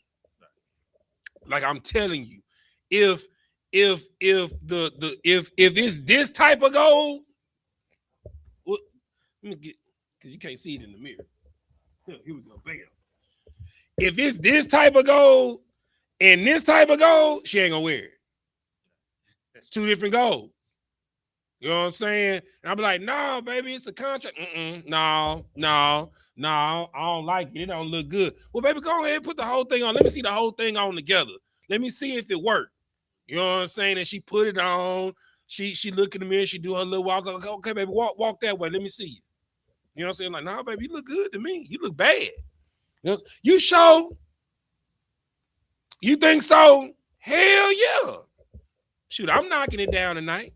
Like I'm telling you, if it's this type of gold, well, let me get, because you can't see it in the mirror. Here we go, bam. If it's this type of gold and this type of gold, she ain't gonna wear it. That's two different golds. You know what I'm saying? And I'll be like, no, baby, it's a contract. No, I don't like it. It don't look good. Well, baby, go ahead and put the whole thing on. Let me see the whole thing on together. Let me see if it worked. You know what I'm saying? And she put it on. She look in the mirror. She do her little walk. I was like, okay, baby, walk that way. Let me see you. You know what I'm saying? Like, no, baby, you look good to me. You look bad. You sure? You think so? Hell yeah. Shoot, I'm knocking it down tonight.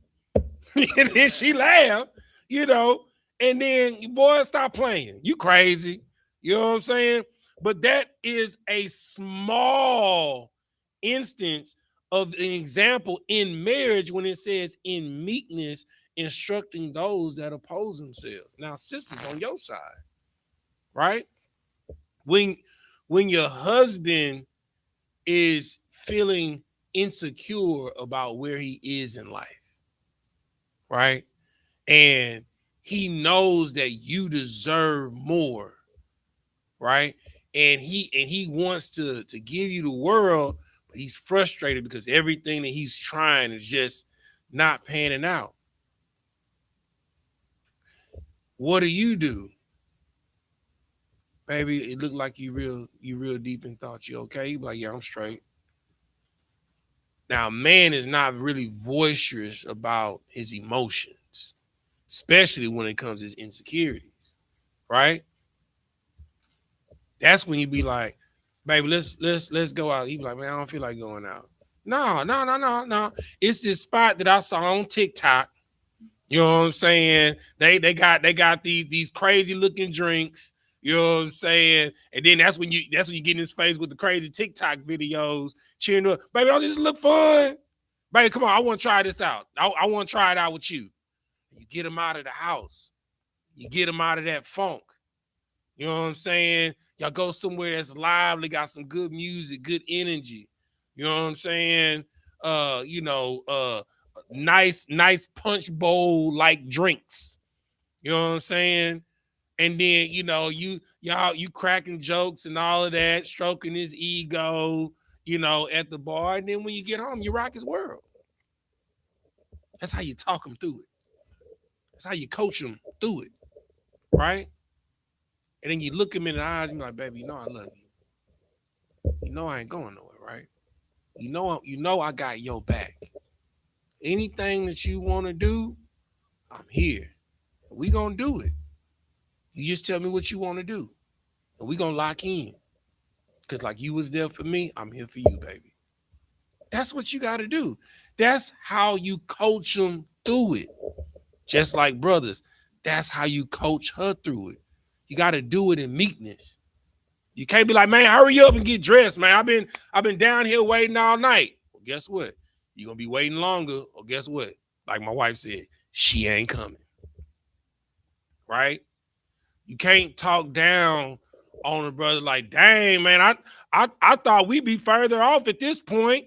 And then she laughed, you know, and then boy, stop playing. You crazy. You know what I'm saying? But that is a small instance of an example in marriage when it says in meekness, instructing those that oppose themselves. Now, sisters on your side, right? When your husband is feeling insecure about where he is in life, right? And he knows that you deserve more, right? And he wants to give you the world, but he's frustrated because everything that he's trying is just not panning out. What do? Baby, it looked like you real deep in thought. You okay? You be like, yeah, I'm straight. Now, man is not really boisterous about his emotions, especially when it comes to his insecurities, right? That's when you be like, baby, let's go out. He be like, man, I don't feel like going out. No. It's this spot that I saw on TikTok. You know what I'm saying? They got these crazy looking drinks. You know what I'm saying? And then that's when you get in his face with the crazy TikTok videos, cheering up. Baby, don't this look fun? Baby, come on, I want to try this out. I want to try it out with you. You get him out of the house. You get him out of that funk. You know what I'm saying? Y'all go somewhere that's lively, got some good music, good energy. You know what I'm saying? Nice punch bowl like drinks. You know what I'm saying? And then, you know, you cracking jokes and all of that, stroking his ego, you know, at the bar. And then when you get home, you rock his world. That's how you talk them through it. That's how you coach them through it, right? And then you look them in the eyes and you're like, baby, you know I love you. You know I ain't going nowhere, right? You know I got your back. Anything that you want to do, I'm here. We gonna do it. You just tell me what you want to do. And we gonna lock in. Because like you was there for me, I'm here for you, baby. That's what you got to do. That's how you coach them through it. Just like brothers, that's how you coach her through it. You got to do it in meekness. You can't be like, man, hurry up and get dressed, man. I've been down here waiting all night. Well, guess what? You're going to be waiting longer. Or guess what? Like my wife said, she ain't coming. Right? You can't talk down on a brother like, dang, man, I thought we'd be further off at this point.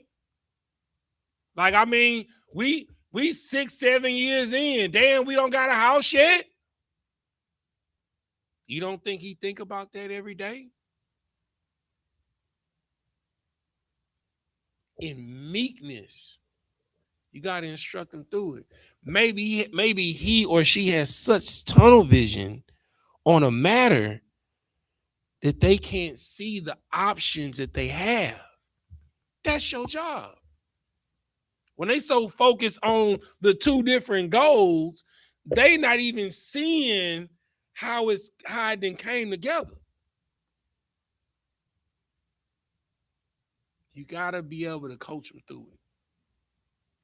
Like, I mean, we 6-7 years in. Damn, we don't got a house yet. You don't think he think about that every day? In meekness, you got to instruct him through it. Maybe he or she has such tunnel vision on a matter that they can't see the options that they have. That's your job. When they so focused on the two different goals, they not even seeing how it then came together. You got to be able to coach them through it.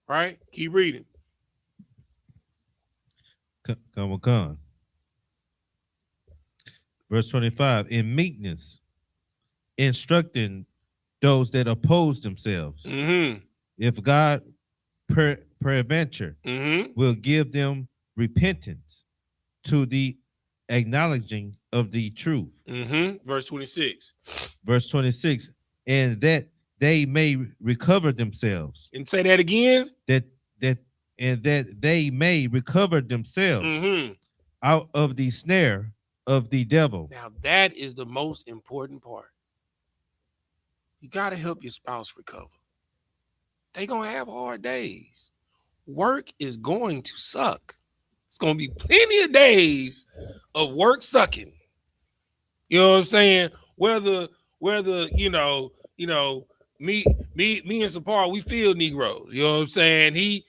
Right? Keep reading. Come on. Verse 25, in meekness, instructing those that oppose themselves. Mm-hmm. If God peradventure will give them repentance to the acknowledging of the truth. Verse 26. Verse 26, and that they may recover themselves. And say that again. That they may recover themselves out of the snare of the devil. Now that is the most important part. You got to help your spouse recover. They're going to have hard days. Work is going to suck. It's going to be plenty of days of work sucking. You know what I'm saying? Whether me and Sapar, we feel Negroes. You know what I'm saying? He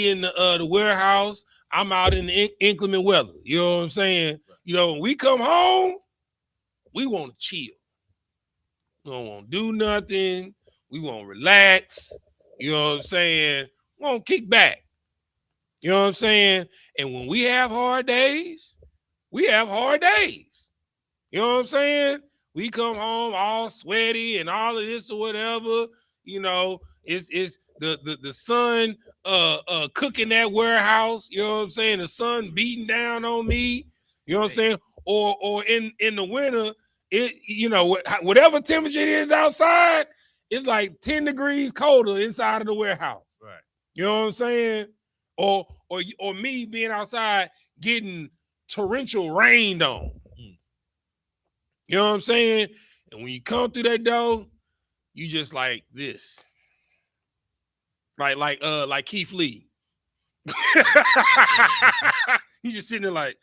in the warehouse. I'm out in the inclement weather. You know what I'm saying? You know, when we come home, we want to chill. We don't want to do nothing. We want to relax. You know what I'm saying? We want to kick back. You know what I'm saying? And when we have hard days, we have hard days. You know what I'm saying? We come home all sweaty and all of this or whatever. You know, it's the sun cooking that warehouse. You know what I'm saying? The sun beating down on me. You know what I'm saying? Or in the winter, whatever temperature it is outside, it's like 10 degrees colder inside of the warehouse. Right. You know what I'm saying? Or me being outside getting torrential rained on. You know what I'm saying? And when you come through that door, you just like this. Like Keith Lee. He's just sitting there like,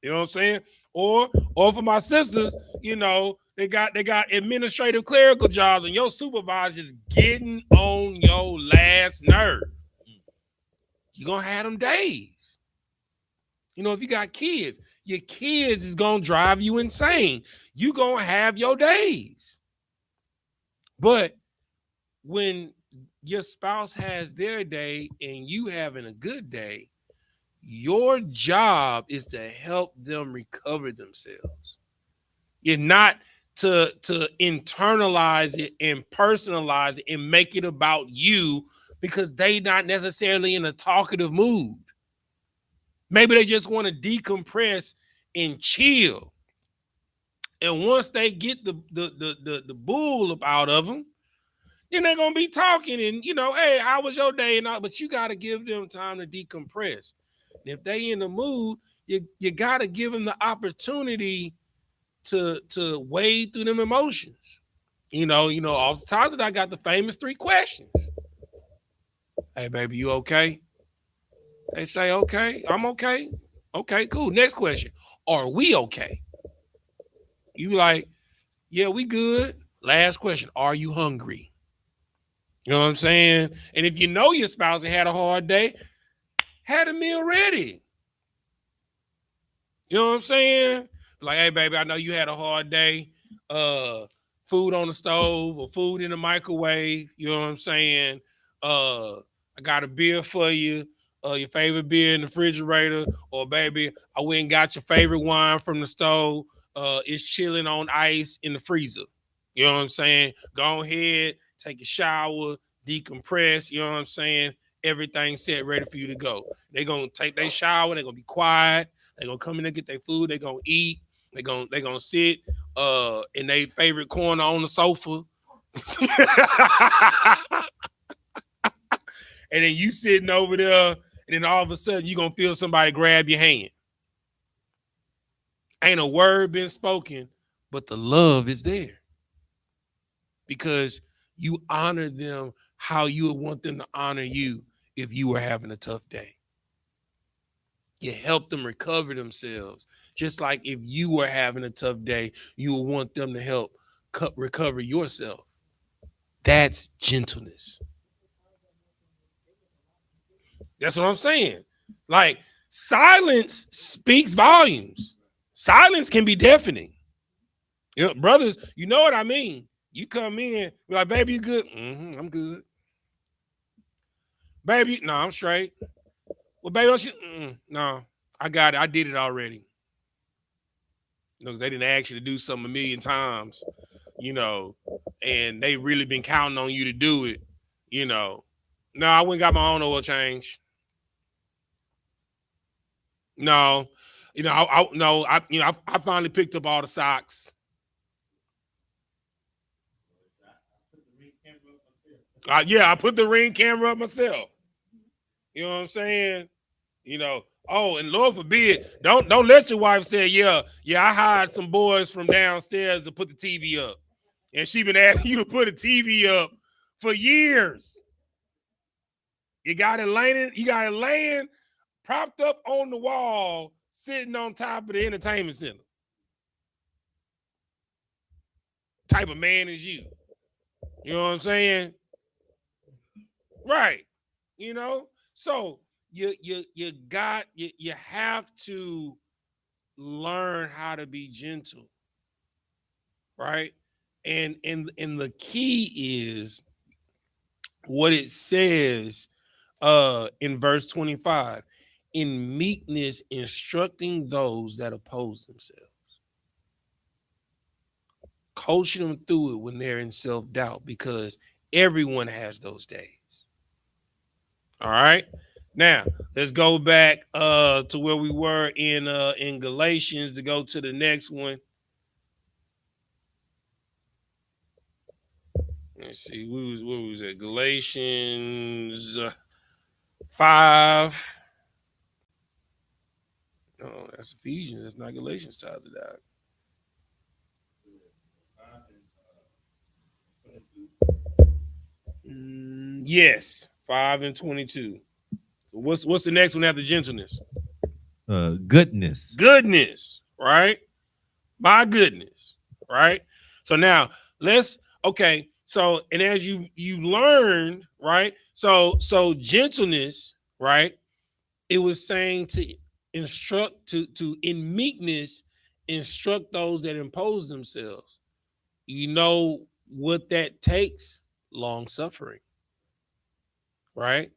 you know what I'm saying? Or for my sisters, you know, they got administrative clerical jobs and your supervisor's getting on your last nerve. You're gonna have them days. You know, if you got kids, your kids is gonna drive you insane. You gonna have your days. But when your spouse has their day and you having a good day, your job is to help them recover themselves. You're not to internalize it and personalize it and make it about you because they not necessarily in a talkative mood. Maybe they just want to decompress and chill. And once they get the bull up out of them, then they're gonna be talking and, you know, hey, how was your day? And all, but you got to give them time to decompress. And if they in the mood, you got to give them the opportunity to wade through them emotions. You know, oftentimes I got the famous 3 questions. Hey, baby, you okay? They say, okay, I'm okay. Okay, cool. Next question. Are we okay? You like, yeah, we good. Last question. Are you hungry? You know what I'm saying? And if you know your spouse had a hard day, had a meal ready. You know what I'm saying? Like, hey, baby, I know you had a hard day. Food on the stove or food in the microwave. You know what I'm saying? I got a beer for you. Your favorite beer in the refrigerator. Or, baby, I went and got your favorite wine from the stove. It's chilling on ice in the freezer. You know what I'm saying? Go ahead, take a shower, decompress. You know what I'm saying? Everything's set, ready for you to go. They're going to take their shower. They're going to be quiet. They're gonna come in and get their food. They're gonna eat. They're gonna sit in their favorite corner on the sofa. And then you sitting over there, and then all of a sudden you're gonna feel somebody grab your hand. Ain't a word been spoken, but the love is there. Because you honor them how you would want them to honor you if you were having a tough day. You help them recover themselves. Just like if you were having a tough day, you would want them to help recover yourself. That's gentleness. That's what I'm saying. Like, silence speaks volumes. Silence can be deafening. You know, brothers, you know what I mean. You come in, you're like, baby, you good? I'm good. Baby, no, I'm straight. Well, baby, don't you? No, I got it. I did it already. You know, they didn't ask you to do something a million times, you know, and they really been counting on you to do it, you know. No, I went and got my own oil change. No, you know, I finally picked up all the socks. Yeah, I put the Ring camera up myself. You know what I'm saying? You know, oh, and Lord forbid, don't let your wife say, yeah, I hired some boys from downstairs to put the TV up. And she been asking you to put a TV up for years. You got it laying propped up on the wall, sitting on top of the entertainment center. Type of man is you. You know what I'm saying? Right. You know? So you have to learn how to be gentle. Right? And the key is what it says in verse 25, in meekness instructing those that oppose themselves, coaching them through it when they're in self-doubt, because everyone has those days. All right, now let's go back to where we were in Galatians to go to the next one. Let's see, what was it? Galatians 5. No, that's Ephesians. That's not Galatians. Ties it out. Yes, 5 and 22. So what's the next one after gentleness? Goodness. Goodness, right? My goodness, right? So now okay. So, and as you learned, right? So gentleness, right? It was saying to instruct, to in meekness instruct those that impose themselves. You know what that takes? Long suffering, right?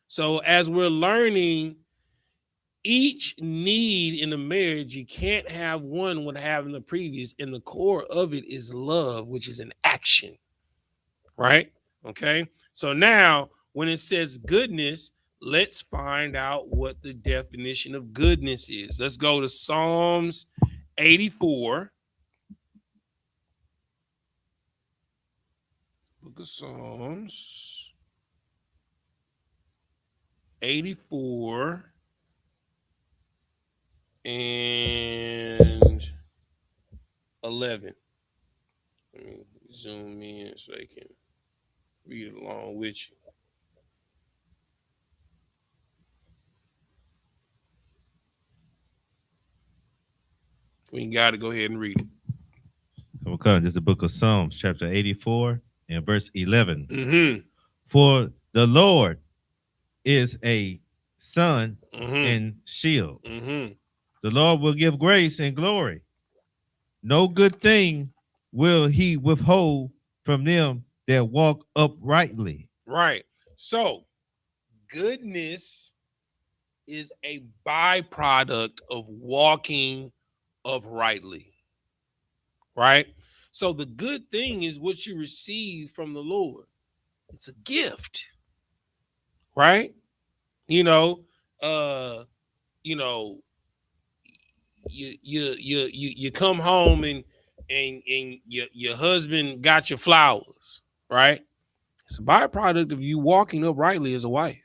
So as we're learning each need in a marriage, you can't have one without having the previous, and the core of it is love, which is an action, right? Okay, so now when it says goodness, let's find out what the definition of goodness is. Let's go to Psalms 84. Book of Psalms 84 and 11. Let me zoom in so they can read along with you. When you got to go ahead and read it. Okay, this is the book of Psalms, chapter 84 and verse 11. Mm-hmm. For the Lord is a sun Mm-hmm. and shield. Mm-hmm. The Lord will give grace and glory. No good thing will he withhold from them that walk uprightly. Right. So, goodness is a byproduct of walking uprightly. Right? So, the good thing is what you receive from the Lord. It's a gift. Right? You know, you come home and your husband got your flowers, right? It's a byproduct of you walking uprightly as a wife,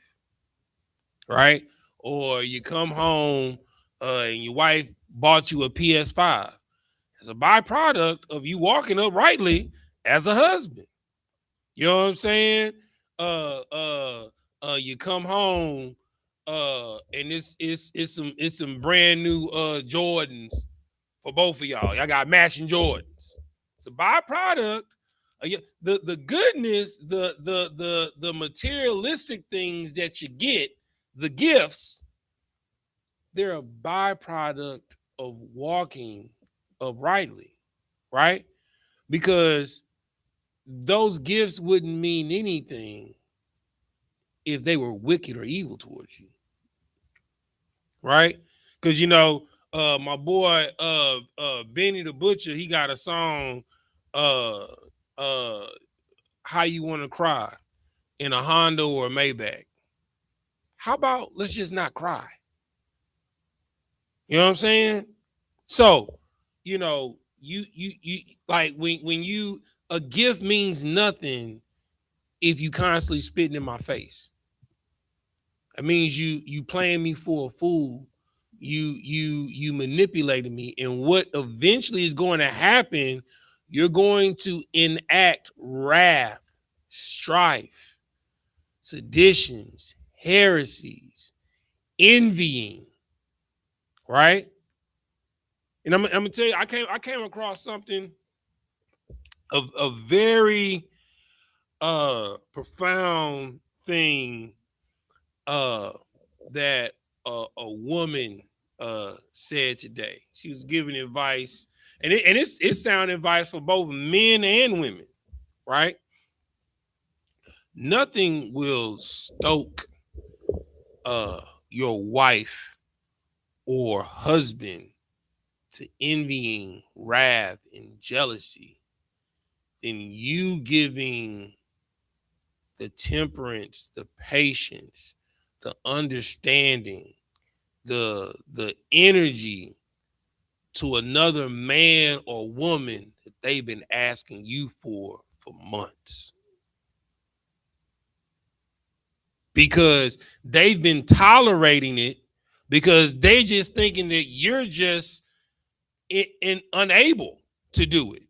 right? Or you come home and your wife bought you a PS5. It's a byproduct of you walking uprightly as a husband. You know what I'm saying? You come home and it's some brand new Jordans for both of y'all. Y'all got matching Jordans. It's a byproduct. The goodness, the materialistic things that you get, the gifts, they're a byproduct of walking uprightly, right? Because those gifts wouldn't mean anything if they were wicked or evil towards you, right? Because my boy Benny the Butcher, he got a song, How You Want to Cry, in a Honda or a Maybach. How about let's just not cry? You know what I'm saying? So, you like when you, a gift means nothing if you constantly spitting in my face. It means you playing me for a fool. You manipulating me, and what eventually is going to happen, you're going to enact wrath, strife, seditions, heresies, envying, right? And I'm gonna tell you, I came across something of a very profound thing that a woman said today. She was giving advice, and it's sound advice for both men and women, right? Nothing will stoke your wife or husband to envying, wrath, and jealousy than you giving the temperance, the patience, the understanding, the energy to another man or woman that they've been asking you for months. Because they've been tolerating it because they just thinking that you're just unable to do it.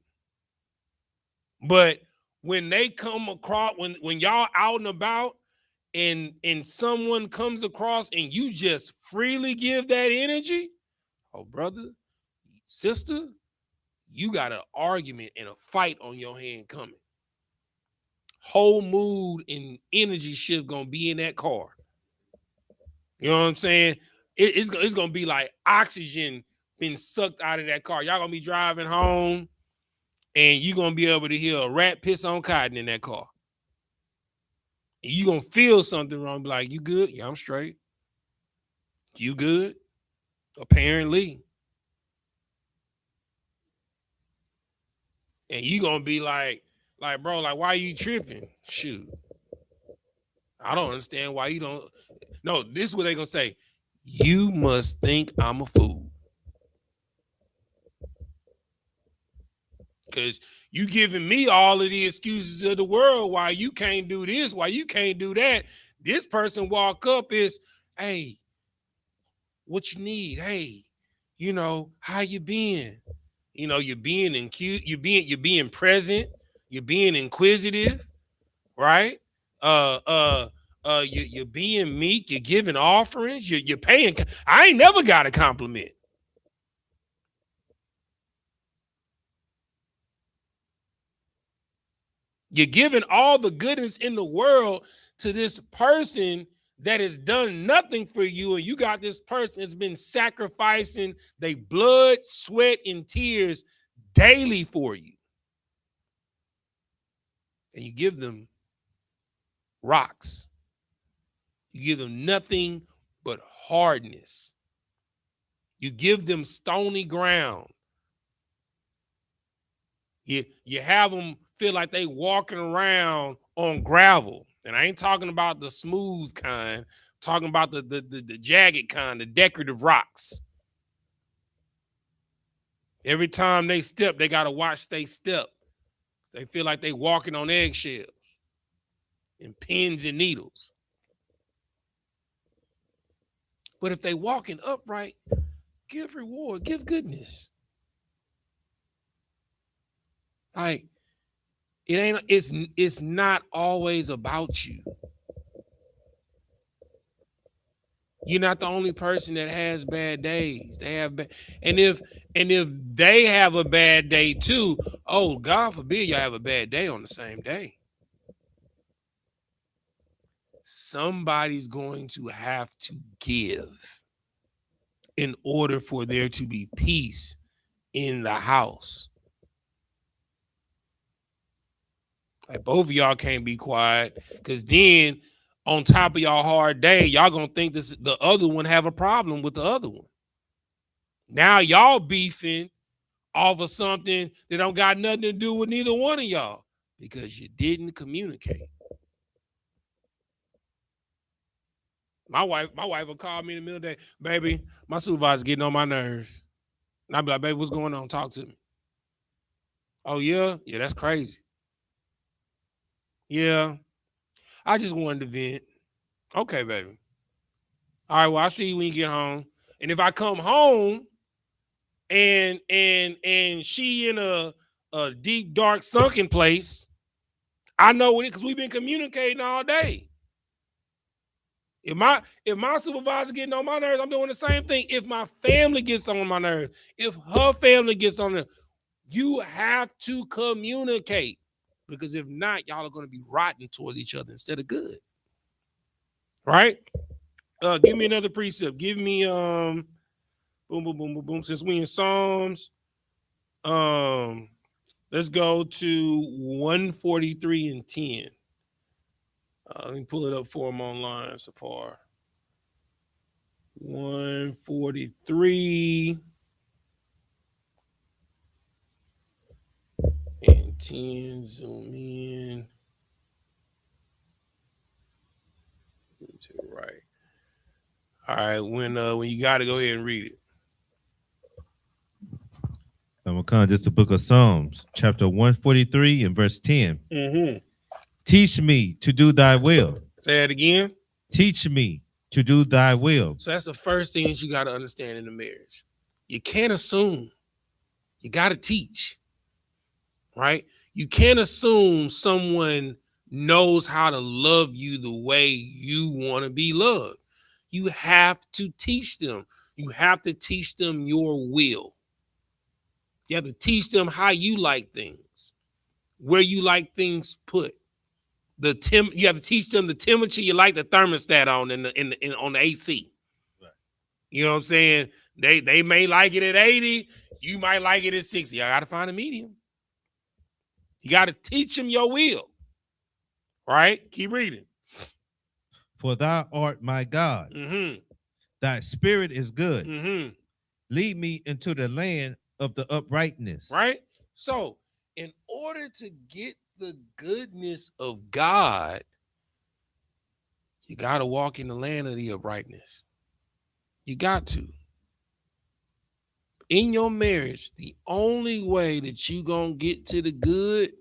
But when they come across, when y'all out and about and someone comes across and you just freely give that energy, oh brother, sister, you got an argument and a fight on your hand coming. Whole mood and energy shift gonna be in that car. You know what I'm saying? It's gonna be like oxygen being sucked out of that car. Y'all gonna be driving home and you're gonna be able to hear a rat piss on cotton in that car. And you're gonna feel something wrong, be like, you good? Yeah, I'm straight. You good? Apparently. And you gonna be like, bro, like, why are you tripping? Shoot. I don't understand why you don't. No, this is what they gonna say. You must think I'm a fool. Because you giving me all of the excuses of the world why you can't do this, why you can't do that. This person walk up is, hey, what you need? Hey, how you been? You're being cute, you're being present, you're being inquisitive, right? You're being meek, you're giving offerings, you're paying. I ain't never got a compliment. You're giving all the goodness in the world to this person that has done nothing for you, and you got this person that's been sacrificing their blood, sweat, and tears daily for you. And you give them rocks. You give them nothing but hardness. You give them stony ground. You have them feel like they walking around on gravel. And I ain't talking about the smooth kind, I'm talking about the jagged kind, the decorative rocks. Every time they step, they got to watch they step. They feel like they walking on eggshells and pins and needles. But if they walking upright, give reward, give goodness. Like, it's not always about you. You're not the only person that has bad days. They have and if they have a bad day too, oh, God forbid y'all have a bad day on the same day. Somebody's going to have to give in order for there to be peace in the house. Like, both of y'all can't be quiet, because then on top of y'all hard day, y'all gonna think the other one have a problem with the other one. Now y'all beefing off of something that don't got nothing to do with neither one of y'all because you didn't communicate. My wife will call me in the middle of the day, baby, my supervisor's getting on my nerves. And I'll be like, baby, what's going on? Talk to me. Oh, yeah? Yeah, that's crazy. Yeah, I just wanted to vent. Okay, baby. All right, well, I'll see you when you get home. And if I come home and she in a deep, dark, sunken place, I know it because we've been communicating all day. If my supervisor getting on my nerves, I'm doing the same thing. If my family gets on my nerves, if her family gets on it, you have to communicate. Because if not, y'all are going to be rotten towards each other instead of good. Right? Give me another precept. Give me boom, boom, boom, boom, boom. Since we in Psalms, let's go to 143 and 10. Let me pull it up for them online, Sapar. 143 and 10. Zoom in to the right. All right, when you got to go ahead and read it. I'm gonna come just the book of Psalms, chapter 143 and verse 10. Mm-hmm. Teach me to do thy will. Say it again. Teach me to do thy will. So that's the first thing that you got to understand in the marriage. You can't assume. You got to teach. Right? You can't assume someone knows how to love you the way you want to be loved. You have to teach them. You have to teach them your will. You have to teach them how you like things, where you like things put. You have to teach them the temperature you like the thermostat on on the AC. Right. You know what I'm saying? They may like it at 80, you might like it at 60. I gotta find a medium. You gotta teach them your will. Right? Keep reading. For thou art my God. Mm-hmm. Thy spirit is good. Mm-hmm. Lead me into the land of the uprightness. Right? So, in order to get the goodness of God, you got to walk in the land of the uprightness. You got to. In your marriage, the only way that you going to get to the good,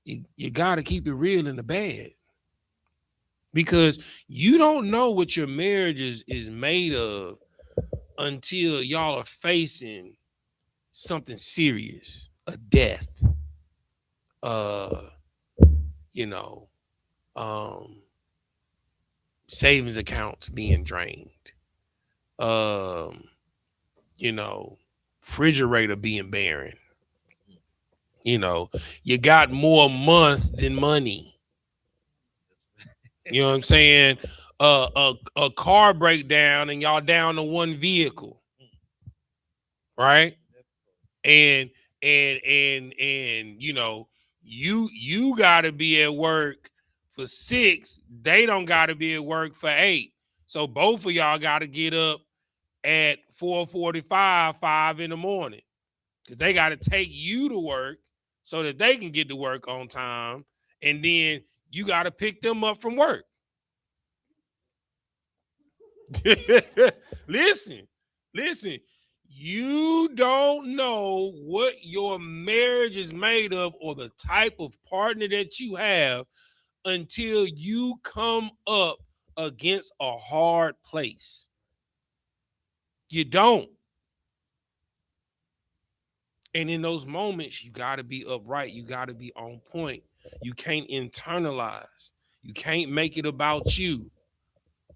you got to keep it real in the bad. Because you don't know what your marriage is made of until y'all are facing something serious, a death, savings accounts being drained, refrigerator being barren, You know, you got more month than money. You know what I'm saying? A car breakdown and y'all down to one vehicle, right? And you know, you gotta be at work for 6. They don't gotta be at work for 8. So both of y'all gotta get up at 4:45, 5 in the morning. Because they gotta take you to work so that they can get to work on time. And then you gotta pick them up from work. listen, you don't know what your marriage is made of or the type of partner that you have until you come up against a hard place. You don't. And in those moments, you got to be upright. You got to be on point. You can't internalize. You can't make it about you.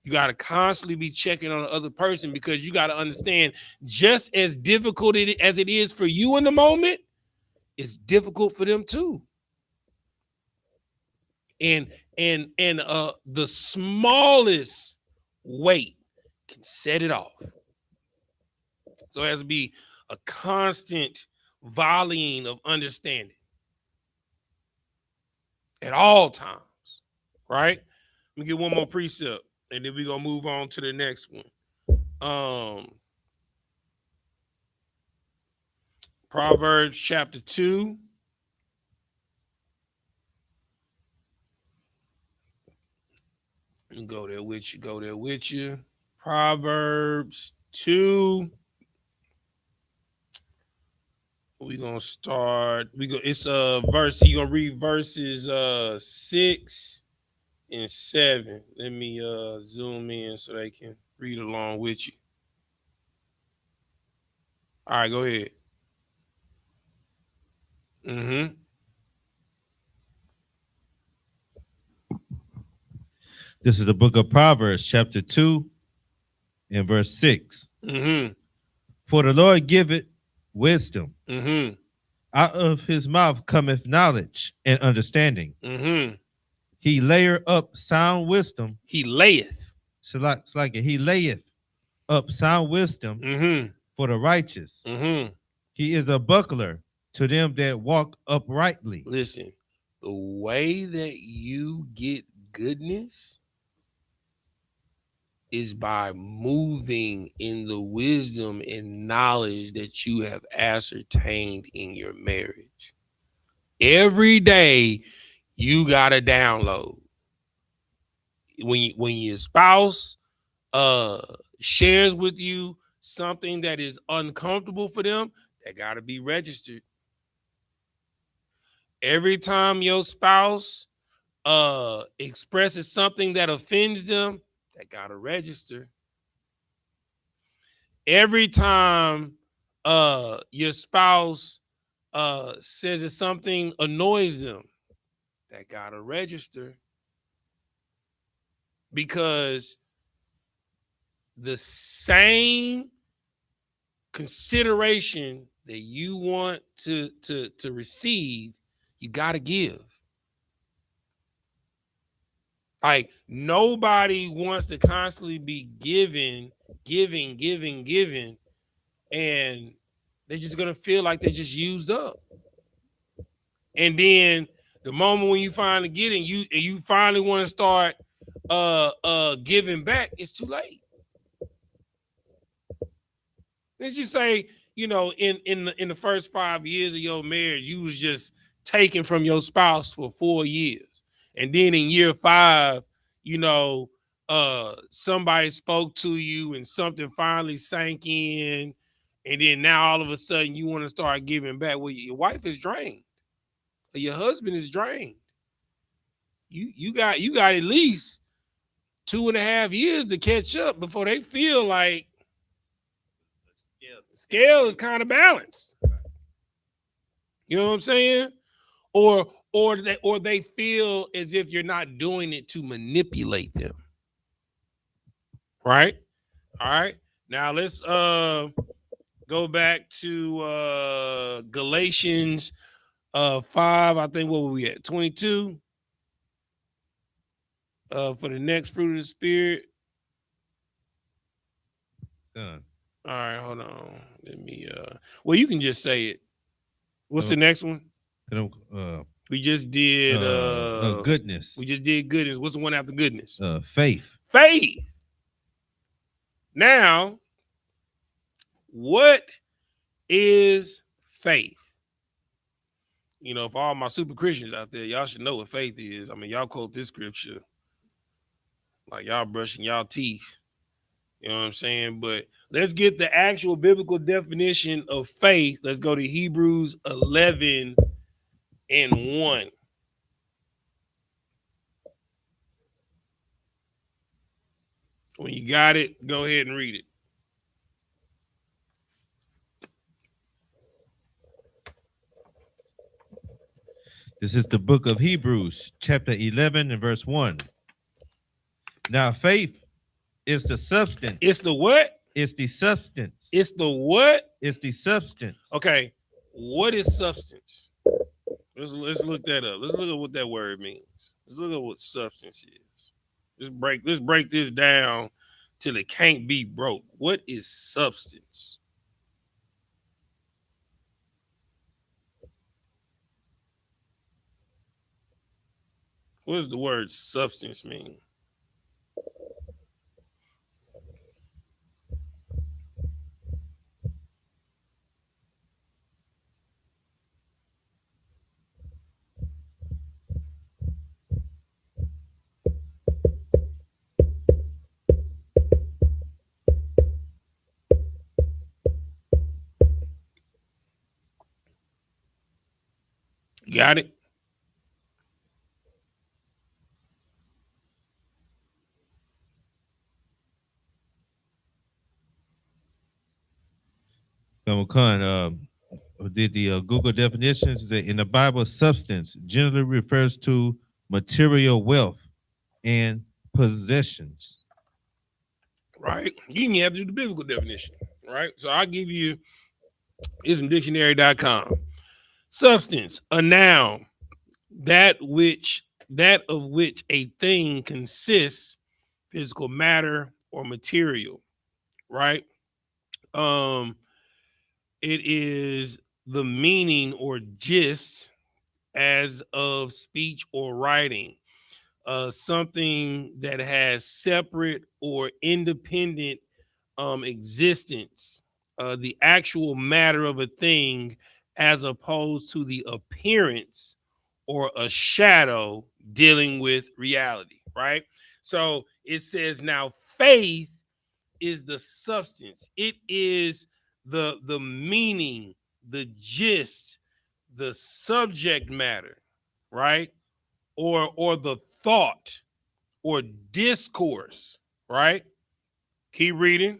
You got to constantly be checking on the other person, because you got to understand, just as difficult as it is for you in the moment, it's difficult for them too. And the smallest weight can set it off. So it has to be a constant volleying of understanding at all times, right? Let me get one more precept, and then we're gonna move on to the next one. Proverbs chapter 2. And go there with you. Proverbs 2. We're gonna start. It's a verse. You're gonna read verses 6 and 7. Let me zoom in so they can read along with you. All right, go ahead. Mm-hmm. This is the book of Proverbs, chapter 2, and verse 6. Mm-hmm. For the Lord giveth wisdom. Mm-hmm. Out of his mouth cometh knowledge and understanding. Mm-hmm. He layer up sound wisdom. He layeth. He layeth up sound wisdom for the righteous. Mm-hmm. He is a buckler to them that walk uprightly. Listen, the way that you get goodness is by moving in the wisdom and knowledge that you have ascertained in your marriage. Every day you got to download. When your spouse shares with you something that is uncomfortable for them, that got to be registered. Every time your spouse expresses something that offends them, that got to register. Every time your spouse says that something annoys them, that got to register. Because the same consideration that you want to receive, you got to give. Like, nobody wants to constantly be giving, and they're just gonna feel like they just used up. And then the moment when you finally get it, you finally want to start giving back, it's too late. Let's just say, you know, in the first 5 years of your marriage, you was just taking from your spouse for 4 years. And then in year 5, you know, somebody spoke to you and something finally sank in. And then now all of a sudden you want to start giving back. Well, your wife is drained. Or your husband is drained. You got at least 2.5 years to catch up before they feel like the scale is kind of balanced. You know what I'm saying? Or they feel as if you're not doing it to manipulate them. Right? All right. Now let's go back to Galatians 5, I think, what were we at? 22. For the next fruit of the spirit. Done. All right, hold on. Let me well, you can just say it. What's the next one? We just did goodness. We just did goodness. What's the one after goodness? Faith. Faith. Now, what is faith? You know, for all my super Christians out there, y'all should know what faith is. I mean, y'all quote this scripture like y'all brushing y'all teeth. You know what I'm saying? But let's get the actual biblical definition of faith. Let's go to Hebrews 11 and 1. When you got it, go ahead and read it. This is the book of Hebrews, chapter 11 and verse 1. Now, faith is the substance. It's the what? It's the substance. It's the what? It's the substance. Okay. What is substance? Let's look that up. Let's look at what that word means. Let's look at what substance is. Let's break this down till it can't be broke. What is substance? What does the word substance mean? Got it? Khan did the Google definitions that in the Bible, substance generally refers to material wealth and possessions. Right? You can have to do the biblical definition, right? So I'll give you ismdictionary.com. Substance, a noun, that of which a thing consists, physical matter or material, right? It is the meaning or gist as of speech or writing, something that has separate or independent existence, the actual matter of a thing as opposed to the appearance or a shadow dealing with reality, right? So it says now faith is the substance. It is the meaning, the gist, the subject matter, right? Or the thought or discourse, right? Keep reading.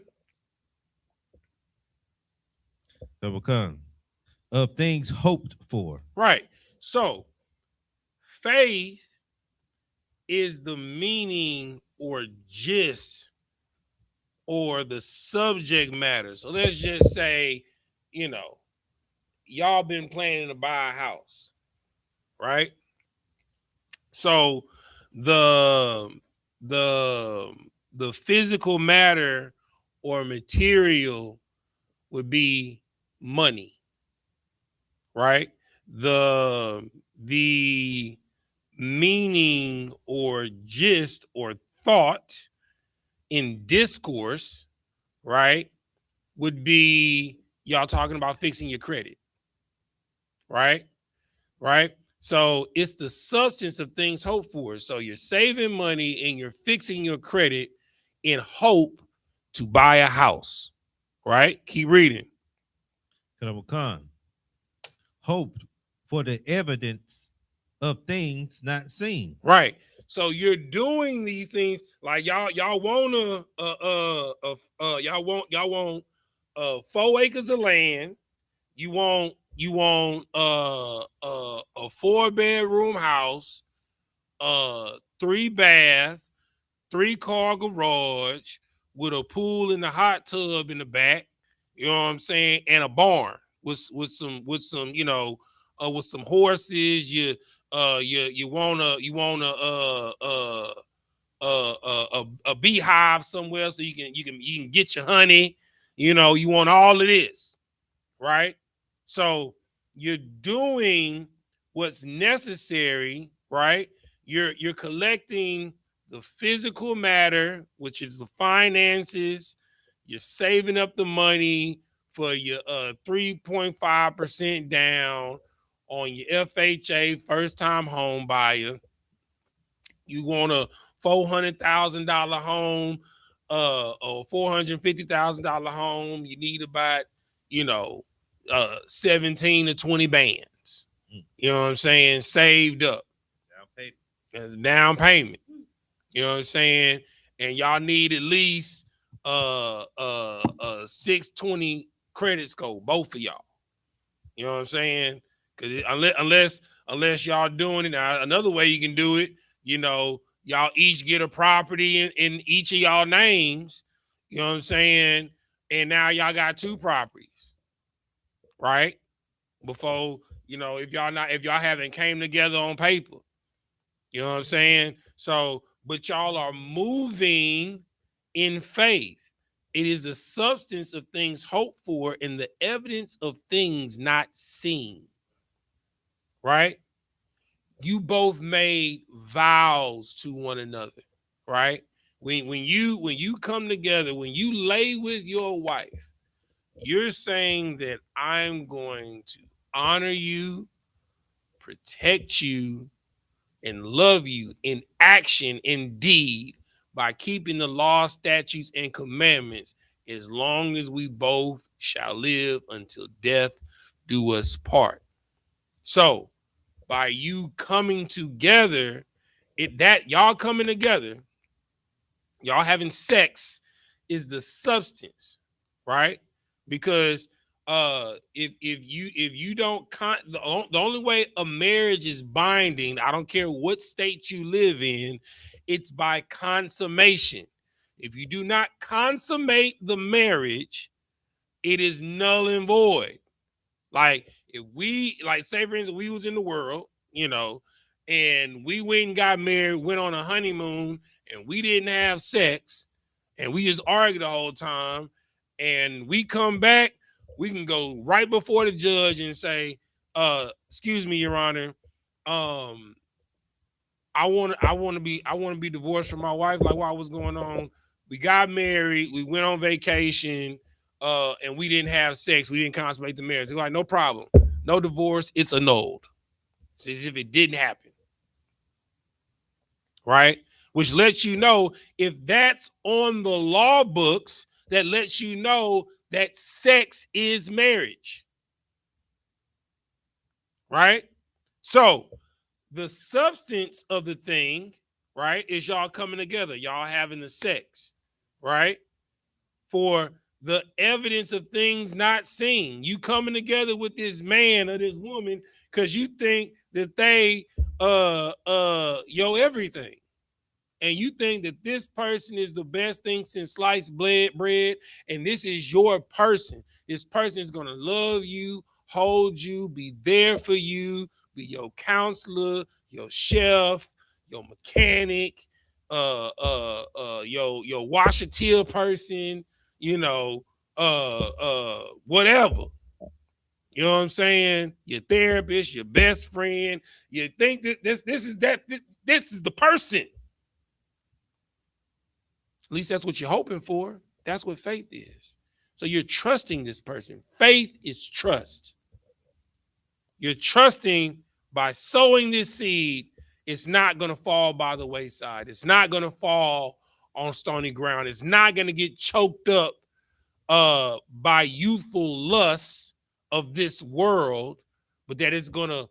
Of things hoped for. Right. So faith is the meaning or gist or the subject matter. So let's just say, you know, y'all been planning to buy a house, right? So the physical matter or material would be money, right? The meaning or gist or thought in discourse, right, would be y'all talking about fixing your credit, right? Right? So it's the substance of things hoped for. So you're saving money and you're fixing your credit in hope to buy a house, right? Keep reading. Hoped for the evidence of things not seen. Right. So you're doing these things like y'all want 4 acres of land. You want a 4-bedroom house, 3-bath, 3-car garage with a pool and a hot tub in the back. You know what I'm saying? And a barn with some, you know, with some horses. You want a beehive somewhere so you can get your honey. You know, you want all of this, right? So you're doing what's necessary, right? You're collecting the physical matter, which is the finances. You're saving up the money for your 3.5% down on your FHA, first time home buyer. You want a $400,000 home, or $450,000 home. You need about, 17 to 20 bands. You know what I'm saying? Saved up. Down payment. As a down payment. You know what I'm saying? And y'all need at least 620 credit score, both of y'all. You know what I'm saying? Because unless y'all doing it now, another way you can do it, y'all each get a property in each of y'all names. You know what I'm saying? And now y'all got 2 properties, right? Before, if y'all haven't came together on paper. You know what I'm saying? So, but y'all are moving in faith. It is the substance of things hoped for and the evidence of things not seen. Right? You both made vows to one another, right? When you come together, when you lay with your wife, you're saying that I'm going to honor you, protect you, and love you in action, in deed, by keeping the law, statutes, and commandments, as long as we both shall live until death do us part. So, by you coming together, y'all coming together, y'all having sex is the substance, right? Because if you don't the only way a marriage is binding, I don't care what state you live in, it's by consummation. If you do not consummate the marriage, it is null and void. Like, if we, like, say for instance, we was in the world, and we went and got married, went on a honeymoon, and we didn't have sex, and we just argued the whole time, and we come back, we can go right before the judge and say, excuse me, Your Honor, I want to be divorced from my wife. Like, what was going on? We got married, we went on vacation, and we didn't have sex, we didn't consummate the marriage. They're like, no problem, no divorce, it's annulled. It's as if it didn't happen. Right? Which lets you know, if that's on the law books, that lets you know that sex is marriage. Right? So the substance of the thing, right, is y'all coming together, y'all having the sex, right? For the evidence of things not seen. You coming together with this man or this woman because you think that they your everything. And you think that this person is the best thing since sliced bread, and this is your person. This person is going to love you, hold you, be there for you, be your counselor, your chef, your mechanic, your washateer person, whatever. You know what I'm saying? Your therapist, your best friend. You think that this is the person. At least that's what you're hoping for. That's what faith is. So you're trusting this person. Faith is trust. You're trusting by sowing this seed, it's not going to fall by the wayside. It's not going to fall on stony ground. It's not going to get choked up by youthful lusts of this world, but that it's going to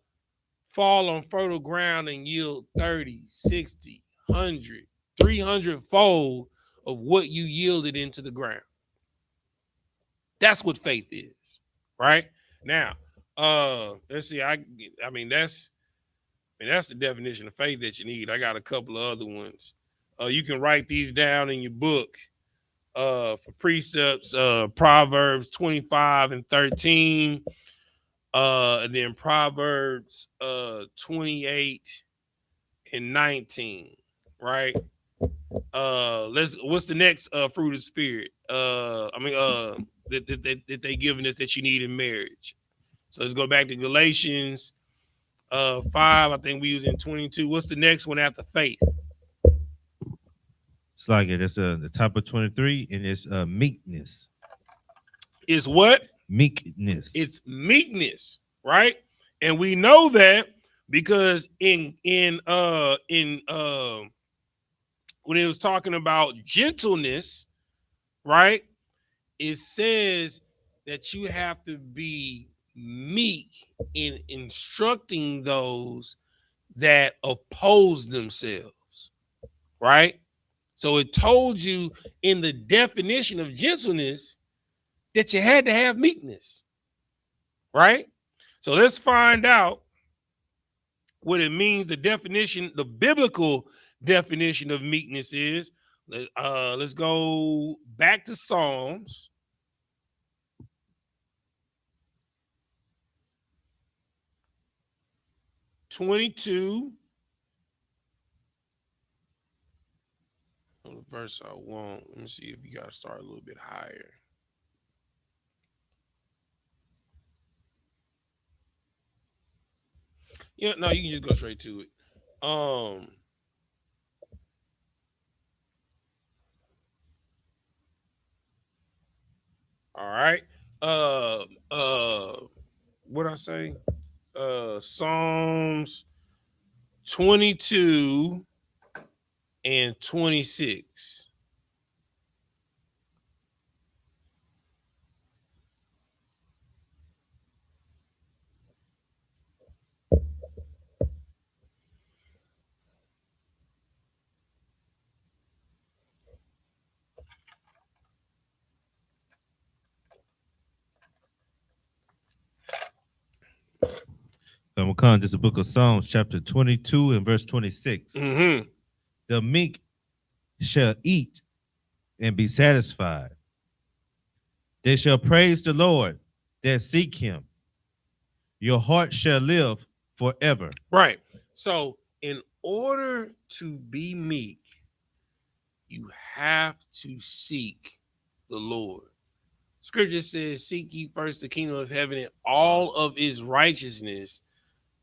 fall on fertile ground and yield 30, 60, 100, 300 fold of what you yielded into the ground. That's what faith is, right? Now, let's see. I mean, that's the definition of faith that you need. I got a couple of other ones. You can write these down in your book for precepts. Proverbs 25 and 13. And then Proverbs 28 and 19, right? What's the next fruit of spirit? That they giving us that you need in marriage. So let's go back to Galatians 5. I think we use in 22. What's the next one after faith? It's like it. It's the top of 23, and it's meekness. Is what? Meekness. It's meekness, right? And we know that because when it was talking about gentleness, right? It says that you have to be meek in instructing those that oppose themselves, right? So it told you in the definition of gentleness that you had to have meekness, right? So let's find out what it means, the definition, the biblical definition of meekness is. Let's go back to Psalms. '22. The verse I want. Let me see if you got to start a little bit higher. Yeah, no, you can just go straight to it. All right. What I say? Psalms 22 and 26. I'm gonna come. This is the book of Psalms, chapter 22 and verse 26. Mm-hmm. The meek shall eat and be satisfied. They shall praise the Lord that seek him. Your heart shall live forever. Right. So in order to be meek, you have to seek the Lord. Scripture says, seek ye first the kingdom of heaven and all of his righteousness,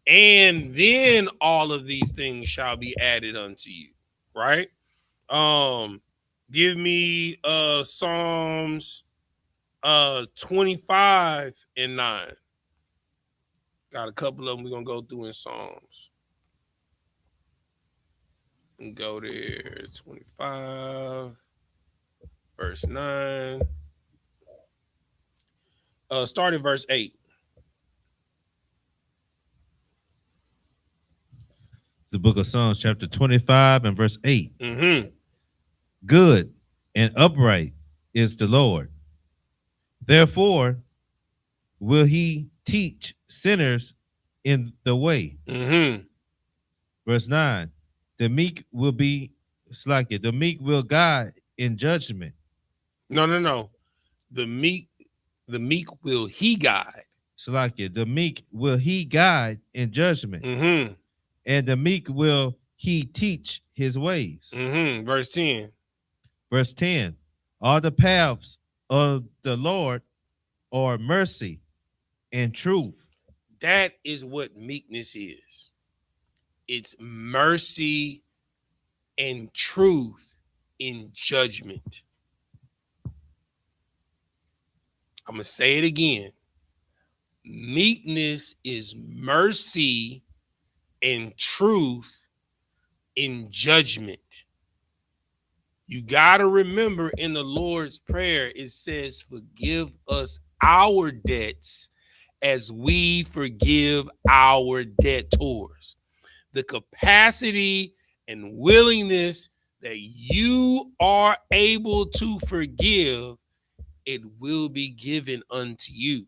and then all of these things shall be added unto you. Right? Give me Psalms 25 and 9. Got a couple of them we're gonna go through in Psalms. And go there, 25, verse 9. Start in verse 8. The book of Psalms, chapter 25 and verse 8. Mm-hmm. Good and upright is the Lord. Therefore will he teach sinners in the way. Mm-hmm. Verse 9. The meek will be slack it. The meek will guide in judgment. No. The meek will he guide. Slack it. The meek will he guide in judgment. Mm-hmm. And the meek will he teach his ways. Mm-hmm. Verse 10. Verse 10. All the paths of the Lord are mercy and truth. That is what meekness is. It's mercy and truth in judgment. I'm going to say it again. Meekness is mercy and truth in judgment. You got to remember in the Lord's Prayer, it says, forgive us our debts as we forgive our debtors. The capacity and willingness that you are able to forgive, it will be given unto you.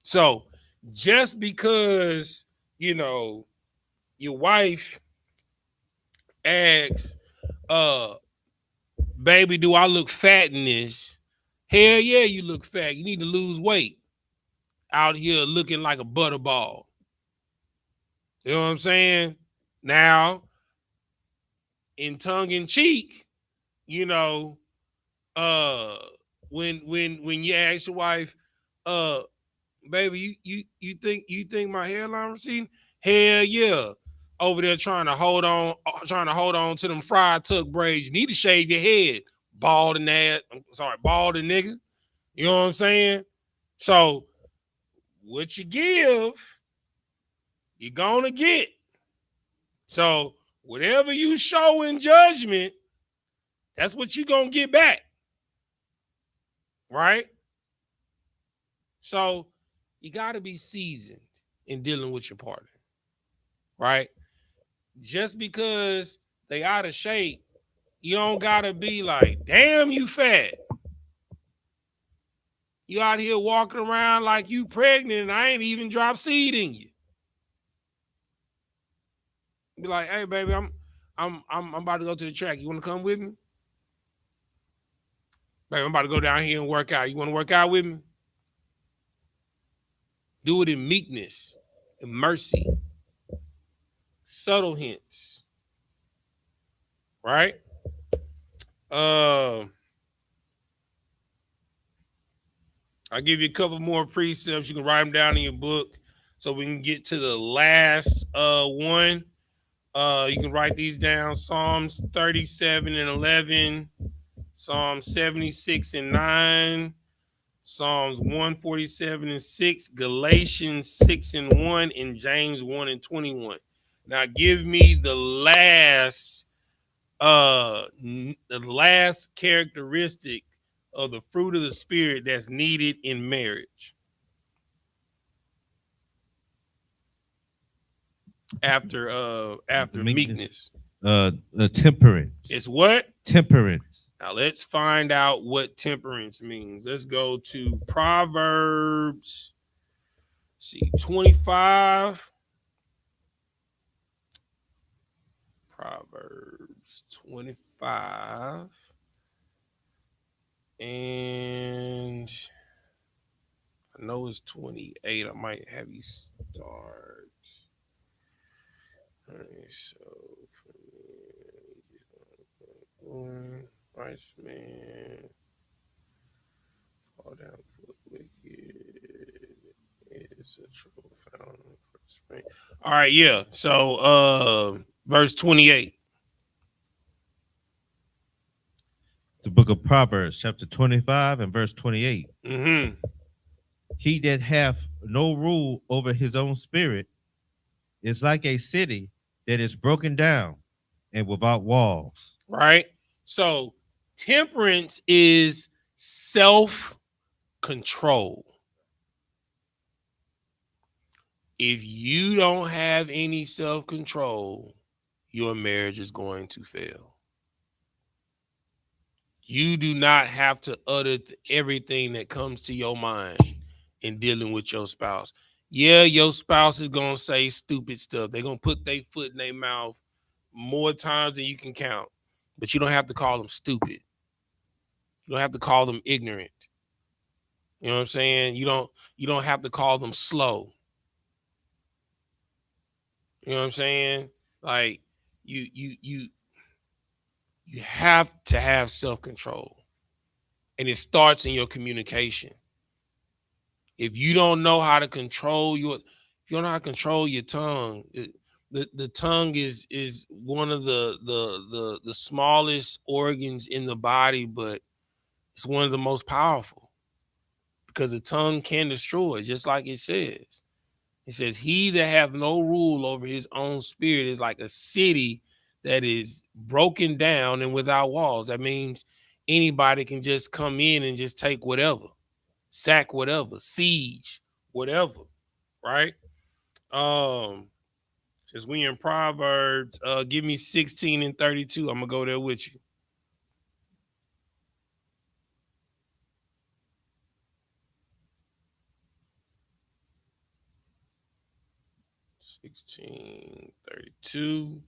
So just because, your wife asks, baby, do I look fat in this? Hell yeah, you look fat. You need to lose weight. out here looking like a butterball. You know what I'm saying? Now, in tongue in cheek, you know, when you ask your wife, baby, you think my hairline receding? Hell yeah. Over there trying to hold on to them fried tuck braids. You need to shave your head, bald and nigga. You know what I'm saying? So what you give, you're gonna get. So whatever you show in judgment, that's what you're gonna get back. Right? So you gotta be seasoned in dealing with your partner. Right? Just because they out of shape, you don't gotta be like, damn, you fat. You out here walking around like you pregnant and I ain't even dropped seed in you. Be like, hey baby, I'm about to go to the track. You wanna come with me? Baby, I'm about to go down here and work out. You wanna work out with me? Do it in meekness and mercy. Subtle hints. Right? I'll give you a couple more precepts. You can write them down in your book so we can get to the last one. You can write these down. Psalms 37 and 11, Psalm 76 and 9, Psalms 147 and 6, Galatians 6 and 1, and James 1 and 21. Now give me the last characteristic of the fruit of the spirit that's needed in marriage. After meekness. The temperance. It's what? Temperance. Now let's find out what temperance means. Let's go to Proverbs. Let's see, 25. Proverbs 25. And I know it's 28. I might have you start. All right, so Christ man, fall down for wicked is a true fountain for spring. All right, yeah. So verse 28. The book of Proverbs, chapter 25 and verse 28. Mm-hmm. He that hath no rule over his own spirit is like a city that is broken down and without walls. Right? So temperance is self-control. If you don't have any self-control, your marriage is going to fail. You do not have to utter everything that comes to your mind in dealing with your spouse. Yeah, your spouse is going to say stupid stuff. They're going to put their foot in their mouth more times than you can count. But you don't have to call them stupid. You don't have to call them ignorant. You know what I'm saying? You don't have to call them slow. You know what I'm saying? Like you have to have self-control. And it starts in your communication. If you don't know how to control your tongue, the tongue is one of the smallest organs in the body, but it's one of the most powerful because the tongue can destroy, just like it says. It says, he that hath no rule over his own spirit is like a city that is broken down and without walls. That means anybody can just come in and just take whatever, sack whatever, siege whatever, right? Since we in Proverbs, give me 16 and 32. I'm gonna go there with you. 16:32.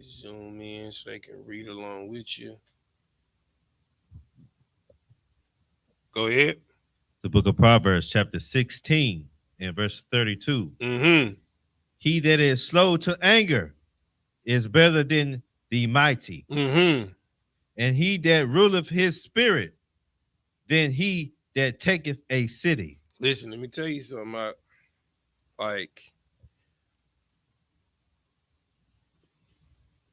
Zoom in so they can read along with you. Go ahead. The book of Proverbs, chapter 16, and verse 32. Mm-hmm. He that is slow to anger is better than the mighty, Mm-hmm. and he that ruleth his spirit than he that taketh a city. Listen, let me tell you something. Like,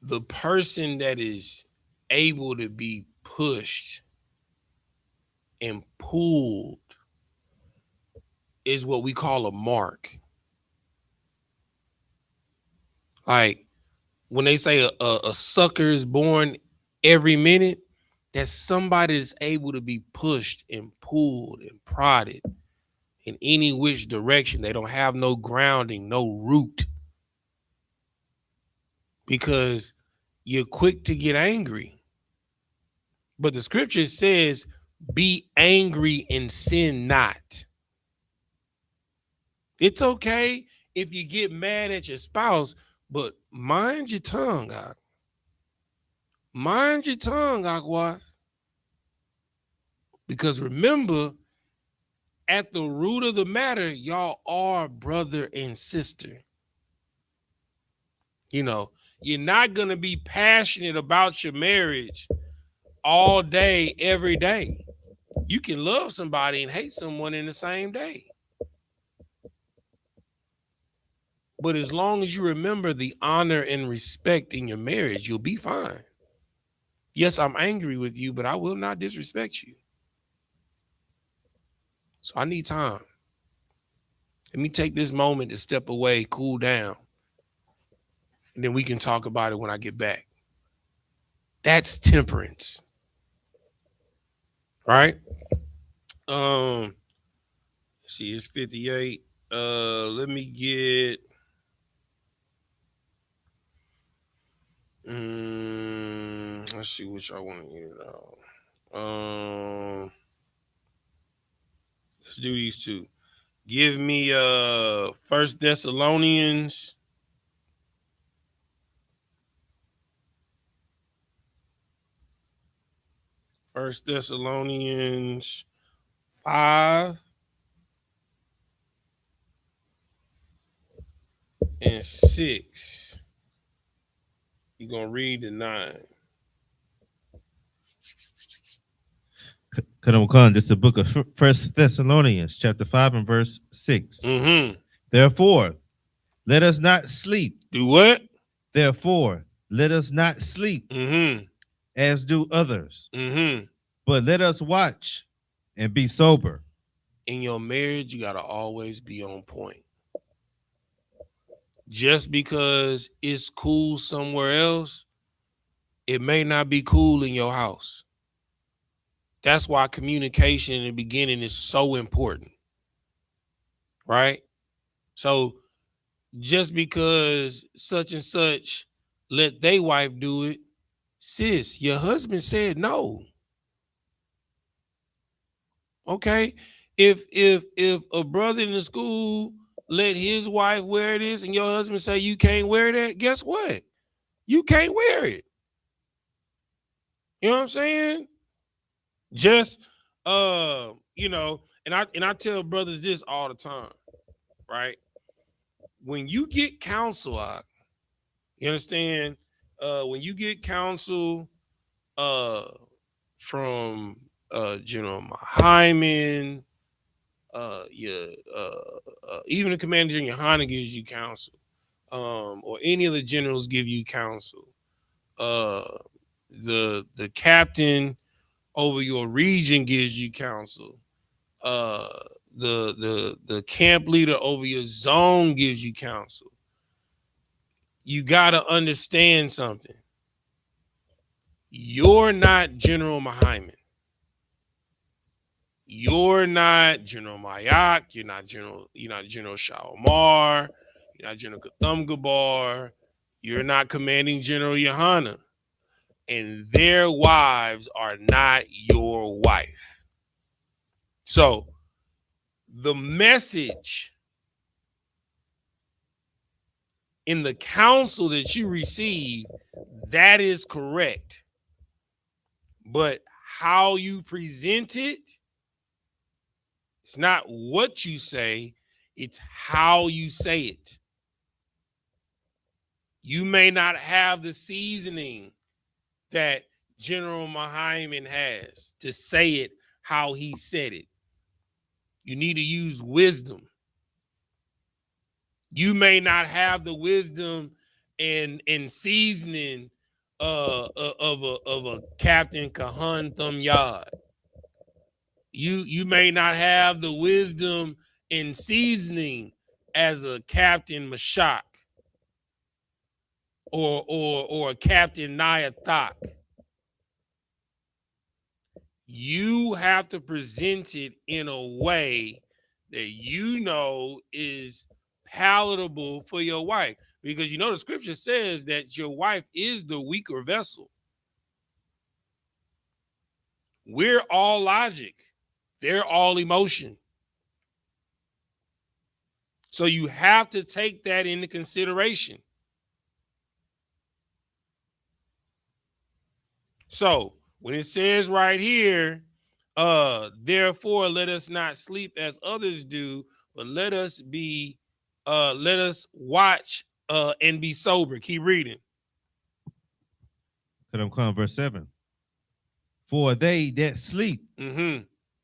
the person that is able to be pushed and pulled is what we call a mark. Like, when they say a sucker is born every minute, that's somebody that's able to be pushed and pulled and prodded in any which direction. They don't have no grounding, no root, because you're quick to get angry. But the scripture says, be angry and sin not. It's okay if you get mad at your spouse, but mind your tongue, God. Mind your tongue, Aquas. Because remember, at the root of the matter, y'all are brother and sister. You know, you're not going to be passionate about your marriage all day, every day. You can love somebody and hate someone in the same day. But as long as you remember the honor and respect in your marriage, you'll be fine. Yes, I'm angry with you, but I will not disrespect you. So I need time. Let me take this moment to step away, cool down, and then we can talk about it when I get back. That's temperance. Right? Let's see, it's 58. Let me get let's see which I want to hear now. Let's do these two. Give me 1 Thessalonians. First Thessalonians 5 and 6. You're gonna read the 9. Khan, this is the book of 1 Thessalonians, chapter 5 and verse 6. Mm-hmm. Therefore, let us not sleep. Do what? Therefore, let us not sleep Mm-hmm. as do others, Mm-hmm. but let us watch and be sober. In your marriage, you gotta always be on point. Just because it's cool somewhere else, it may not be cool in your house. That's why communication in the beginning is so important, right? So just because such and such let their wife do it, sis, your husband said no. Okay? If a brother in the school let his wife wear this and your husband say you can't wear that, guess what? You can't wear it. You know what I'm saying? Just you know, and I tell brothers this all the time, right? When you get counsel, you understand? When you get counsel from General Hyman, even the Commander General YAHANNA gives you counsel, or any of the generals give you counsel. The captain over your region gives you counsel. The camp leader over your zone gives you counsel. You gotta understand something. You're not General Hyman. You're not General Mayak. You're not General Shalimar. You're not General Kathumgabar. You're not Commanding General YAHANNA. And their wives are not your wife. So the message in the counsel that you receive, that is correct. But how you present it, It's not what you say, it's how you say it. You may not have the seasoning that General Muhammad has to say it how he said it. You need to use wisdom. You may not have the wisdom and seasoning of a Captain Kahan Thumb Yard. You may not have the wisdom and seasoning as a Captain Mashak or a Captain Nayathak. You have to present it in a way that you know is palatable for your wife, because you know the scripture says that your wife is the weaker vessel. We're all logic, they're all emotion. So you have to take that into consideration. So when it says right here, therefore let us not sleep as others do, but let us watch and be sober. Keep reading. Because I'm calling verse 7. For they that sleep,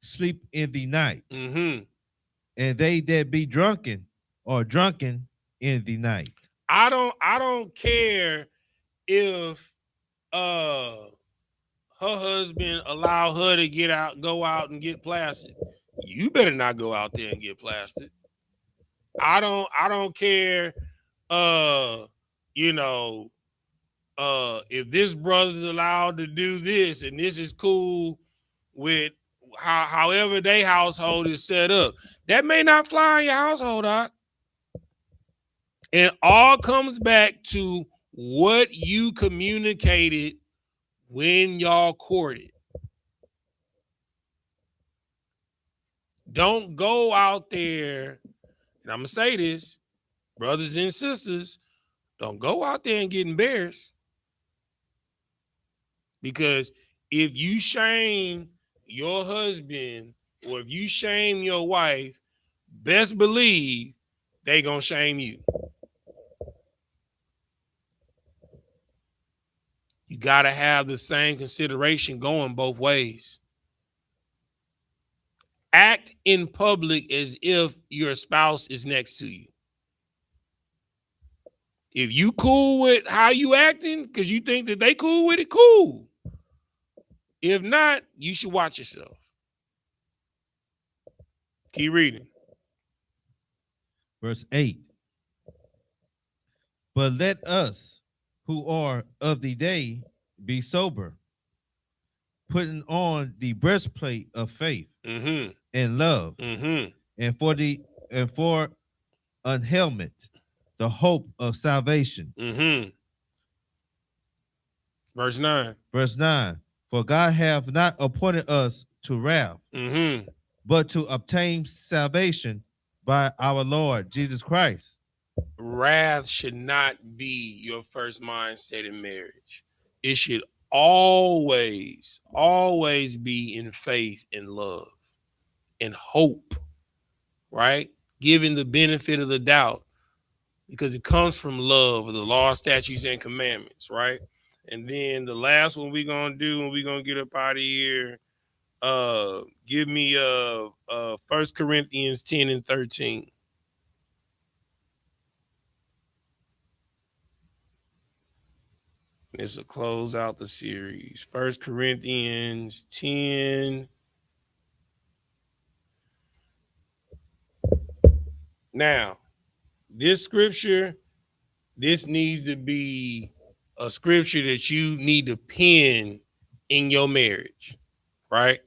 sleep in the night, and they that be drunken are drunken in the night. I don't care if her husband allow her to go out and get plastered. You better not go out there and get plastered. I don't care if this brother's allowed to do this and this is cool with however their household is set up. That may not fly in your household, Doc. And it all comes back to what you communicated when y'all courted. Don't go out there, and I'm going to say this, brothers and sisters, don't go out there and get embarrassed. Because if you shame your husband or if you shame your wife, best believe they going to shame you. You got to have the same consideration going both ways. Act in public as if your spouse is next to you. If you cool with how you acting because you think that they cool with it, cool. If not, you should watch yourself. Keep reading. Verse 8. But let us who are of the day be sober, putting on the breastplate of faith and love, and for an helmet, the hope of salvation. Verse 9. Verse 9. For God hath not appointed us to wrath, but to obtain salvation by our Lord Jesus Christ. Wrath should not be your first mindset in marriage. It should always be in faith and love and hope, right? Giving the benefit of the doubt, because it comes from love of the law, statutes, and commandments, right? And then the last one we're going to do, and we're going to get up out of here, give me 1 Corinthians 10 and 13. This will close out the series. 1 Corinthians 10. Now, this scripture, this needs to be a scripture that you need to pen in your marriage, right?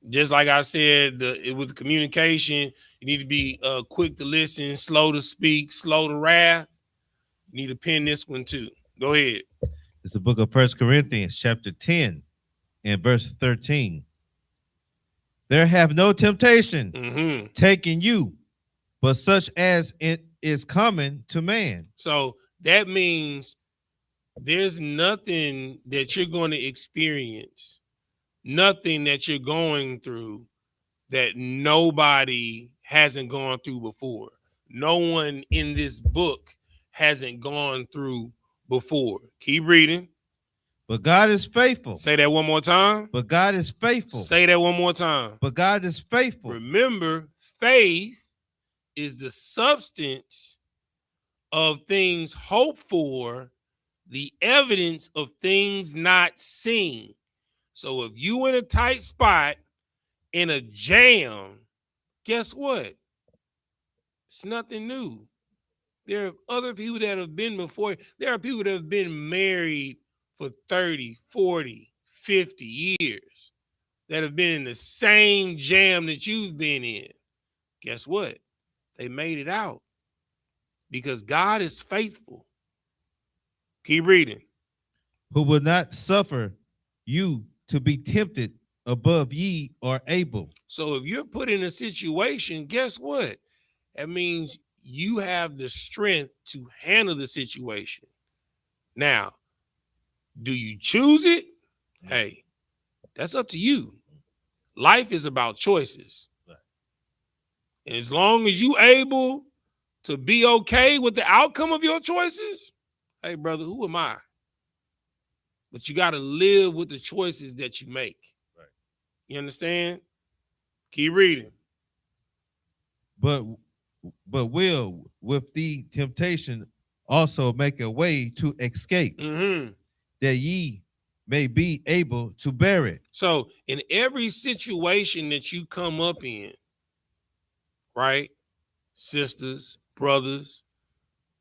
Just like I said, with communication, you need to be quick to listen, slow to speak, slow to wrath. You need to pen this one too. Go ahead. It's the book of 1 Corinthians, chapter 10, and verse 13. There have no temptation taken you, but such as it is common to man. So that means there's nothing that you're going to experience, nothing that you're going through that nobody hasn't gone through before. No one in this book hasn't gone through before. Keep reading. But God is faithful. Say that one more time. But God is faithful. Say that one more time. But God is faithful. Remember, faith is the substance of things hoped for, the evidence of things not seen. So if you in a tight spot, in a jam, guess what? It's nothing new. There are other people that have been before. There are people that have been married for 30, 40, 50 years that have been in the same jam that you've been in. Guess what? They made it out because God is faithful. Keep reading. Who will not suffer you to be tempted above ye are able. So if you're put in a situation, guess what? That means you have the strength to handle the situation. Now, do you choose it? Hey, that's up to you. Life is about choices. And as long as you able to be okay with the outcome of your choices, hey, brother, who am I? But you got to live with the choices that you make. Right. You understand? Keep reading. But will with the temptation also make a way to escape, that ye may be able to bear it. So in every situation that you come up in, right, sisters, brothers,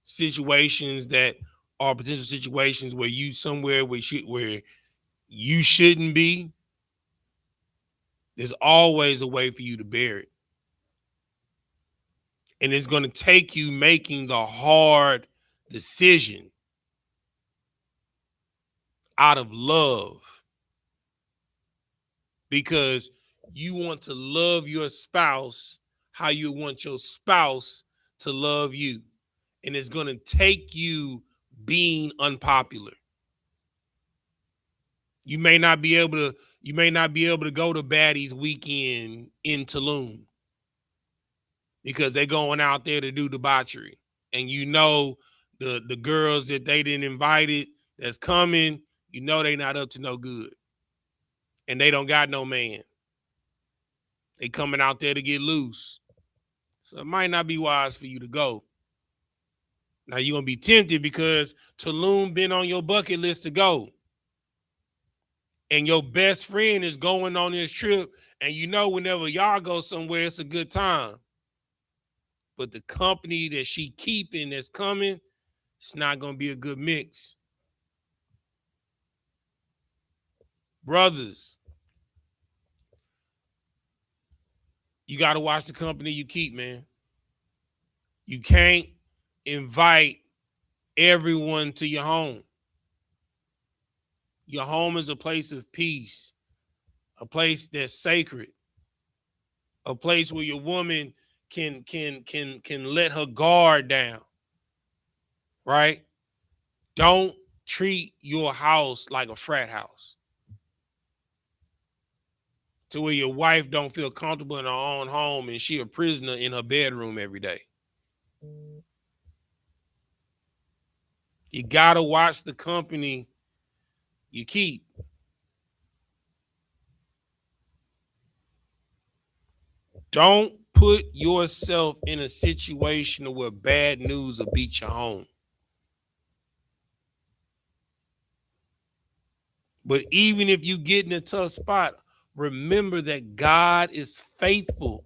situations that are potential situations where you somewhere where you shouldn't be, there's always a way for you to bear it. And it's going to take you making the hard decision out of love, because you want to love your spouse how you want your spouse to love you. And it's going to take you being unpopular. You may not be able to go to Baddies weekend in Tulum because they're going out there to do debauchery. And you know the girls that they didn't invite it that's coming, you know they not up to no good. And they don't got no man. They coming out there to get loose. So it might not be wise for you to go. Now you're going to be tempted because Tulum been on your bucket list to go. And your best friend is going on this trip. And you know whenever y'all go somewhere, it's a good time. But the company that she keeping that's coming, it's not going to be a good mix. Brothers, you got to watch the company you keep, man. You can't invite everyone to your home. Your home is a place of peace, a place that's sacred, a place where your woman can let her guard down, right? Don't treat your house like a frat house to where your wife don't feel comfortable in her own home and she a prisoner in her bedroom every day. You got to watch the company you keep. Don't put yourself in a situation where bad news will beat your home. But even if you get in a tough spot, remember that God is faithful.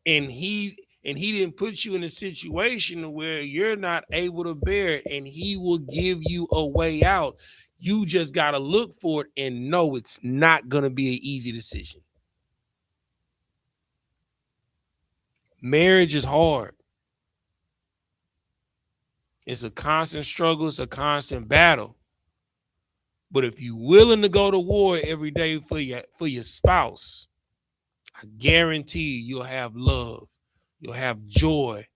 And he didn't put you in a situation where you're not able to bear it, and he will give you a way out. You just got to look for it and know it's not going to be an easy decision. Marriage is hard. It's a constant struggle. It's a constant battle. But if you're willing to go to war every day for your spouse, I guarantee you'll have love. You'll have joy.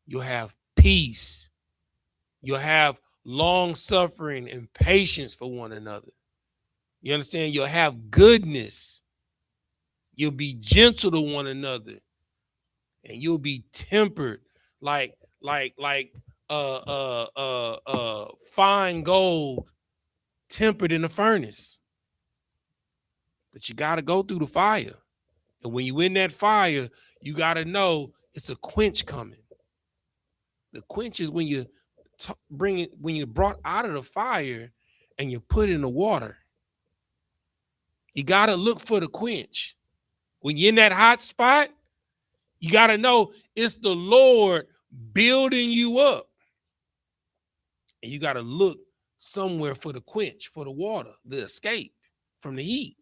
You'll have peace. You'll have long suffering and patience for one another. You understand? You'll have goodness. You'll be gentle to one another, and you'll be tempered like fine gold tempered in the furnace. But you got to go through the fire. And when you in that fire, you got to know it's a quench coming. The quench is when you bring it, when you're brought out of the fire and you put in the water. You got to look for the quench. When you're in that hot spot, you got to know it's the Lord building you up. And you got to look somewhere for the quench, for the water, the escape from the heat.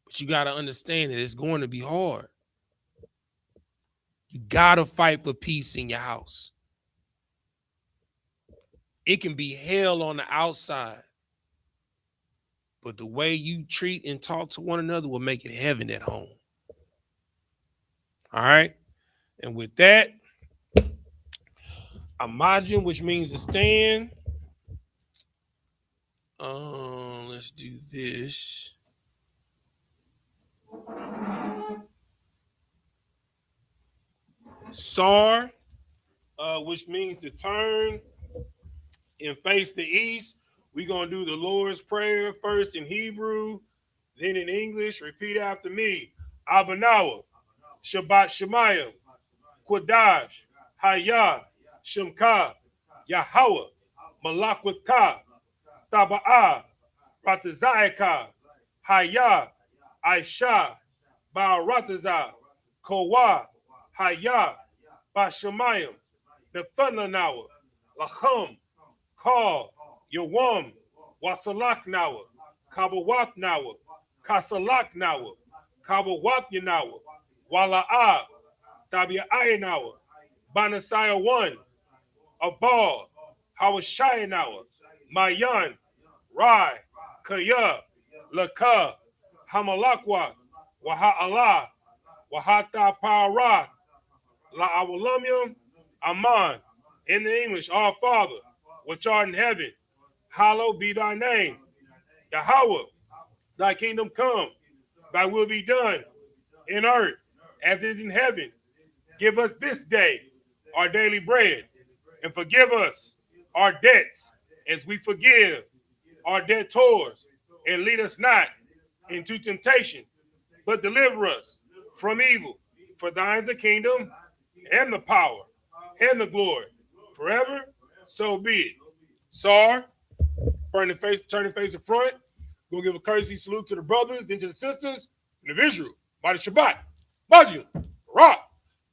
But you got to understand that it's going to be hard. You got to fight for peace in your house. It can be hell on the outside, but the way you treat and talk to one another will make it heaven at home. All right? And with that, imagine, which means to stand. Let's do this. Sar, which means to turn and face the east. We're going to do the Lord's Prayer first in Hebrew, then in English. Repeat after me. Abanawa, Shabbat Shemayim, Quadash, Hayah, Shemka, Yahweh, BLACKWATCH, Taba'ah, Ratazayaka, Hayah, Aisha, Ba'aratazah, Kowa, Hayah, Bashamayim, Nathanawa, Lacham, Kal, Yawam, Wasalaknawa, Kabawatnawa, Kasalaknawa, Kabawatyanawa, Wala'ah, Tabi'ayanawa, Banasaya 1, Abal, Hawashayanawa, Mayan, Rai, Kaya, Laka, Hamalakwa, Waha'Allah, Wahata Para, La Awalamyam, Aman. In the English, Our Father, which art in heaven, hallowed be thy name. Yahweh, thy kingdom come, thy will be done in earth as it is in heaven. Give us this day our daily bread, and forgive us our debts as we forgive our debtors. And lead us not into temptation, but deliver us from evil. For thine is the kingdom and the power and the glory forever. So be it. Sar, turning face to front. We'll give a courtesy salute to the brothers, then to the sisters, and the visual. By the Shabbat. Bajim. Rock.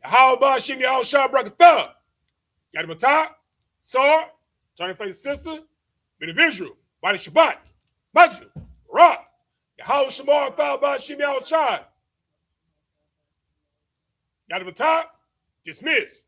How about Shim Yahweh Shah Brakatha? Got him a top. Sar, turning face to sister, then the visual. By the Shabbat. Bajim. Rock. Yahweh Shamar Thal by Shim Yahweh Shah. Got him a top. Dismiss.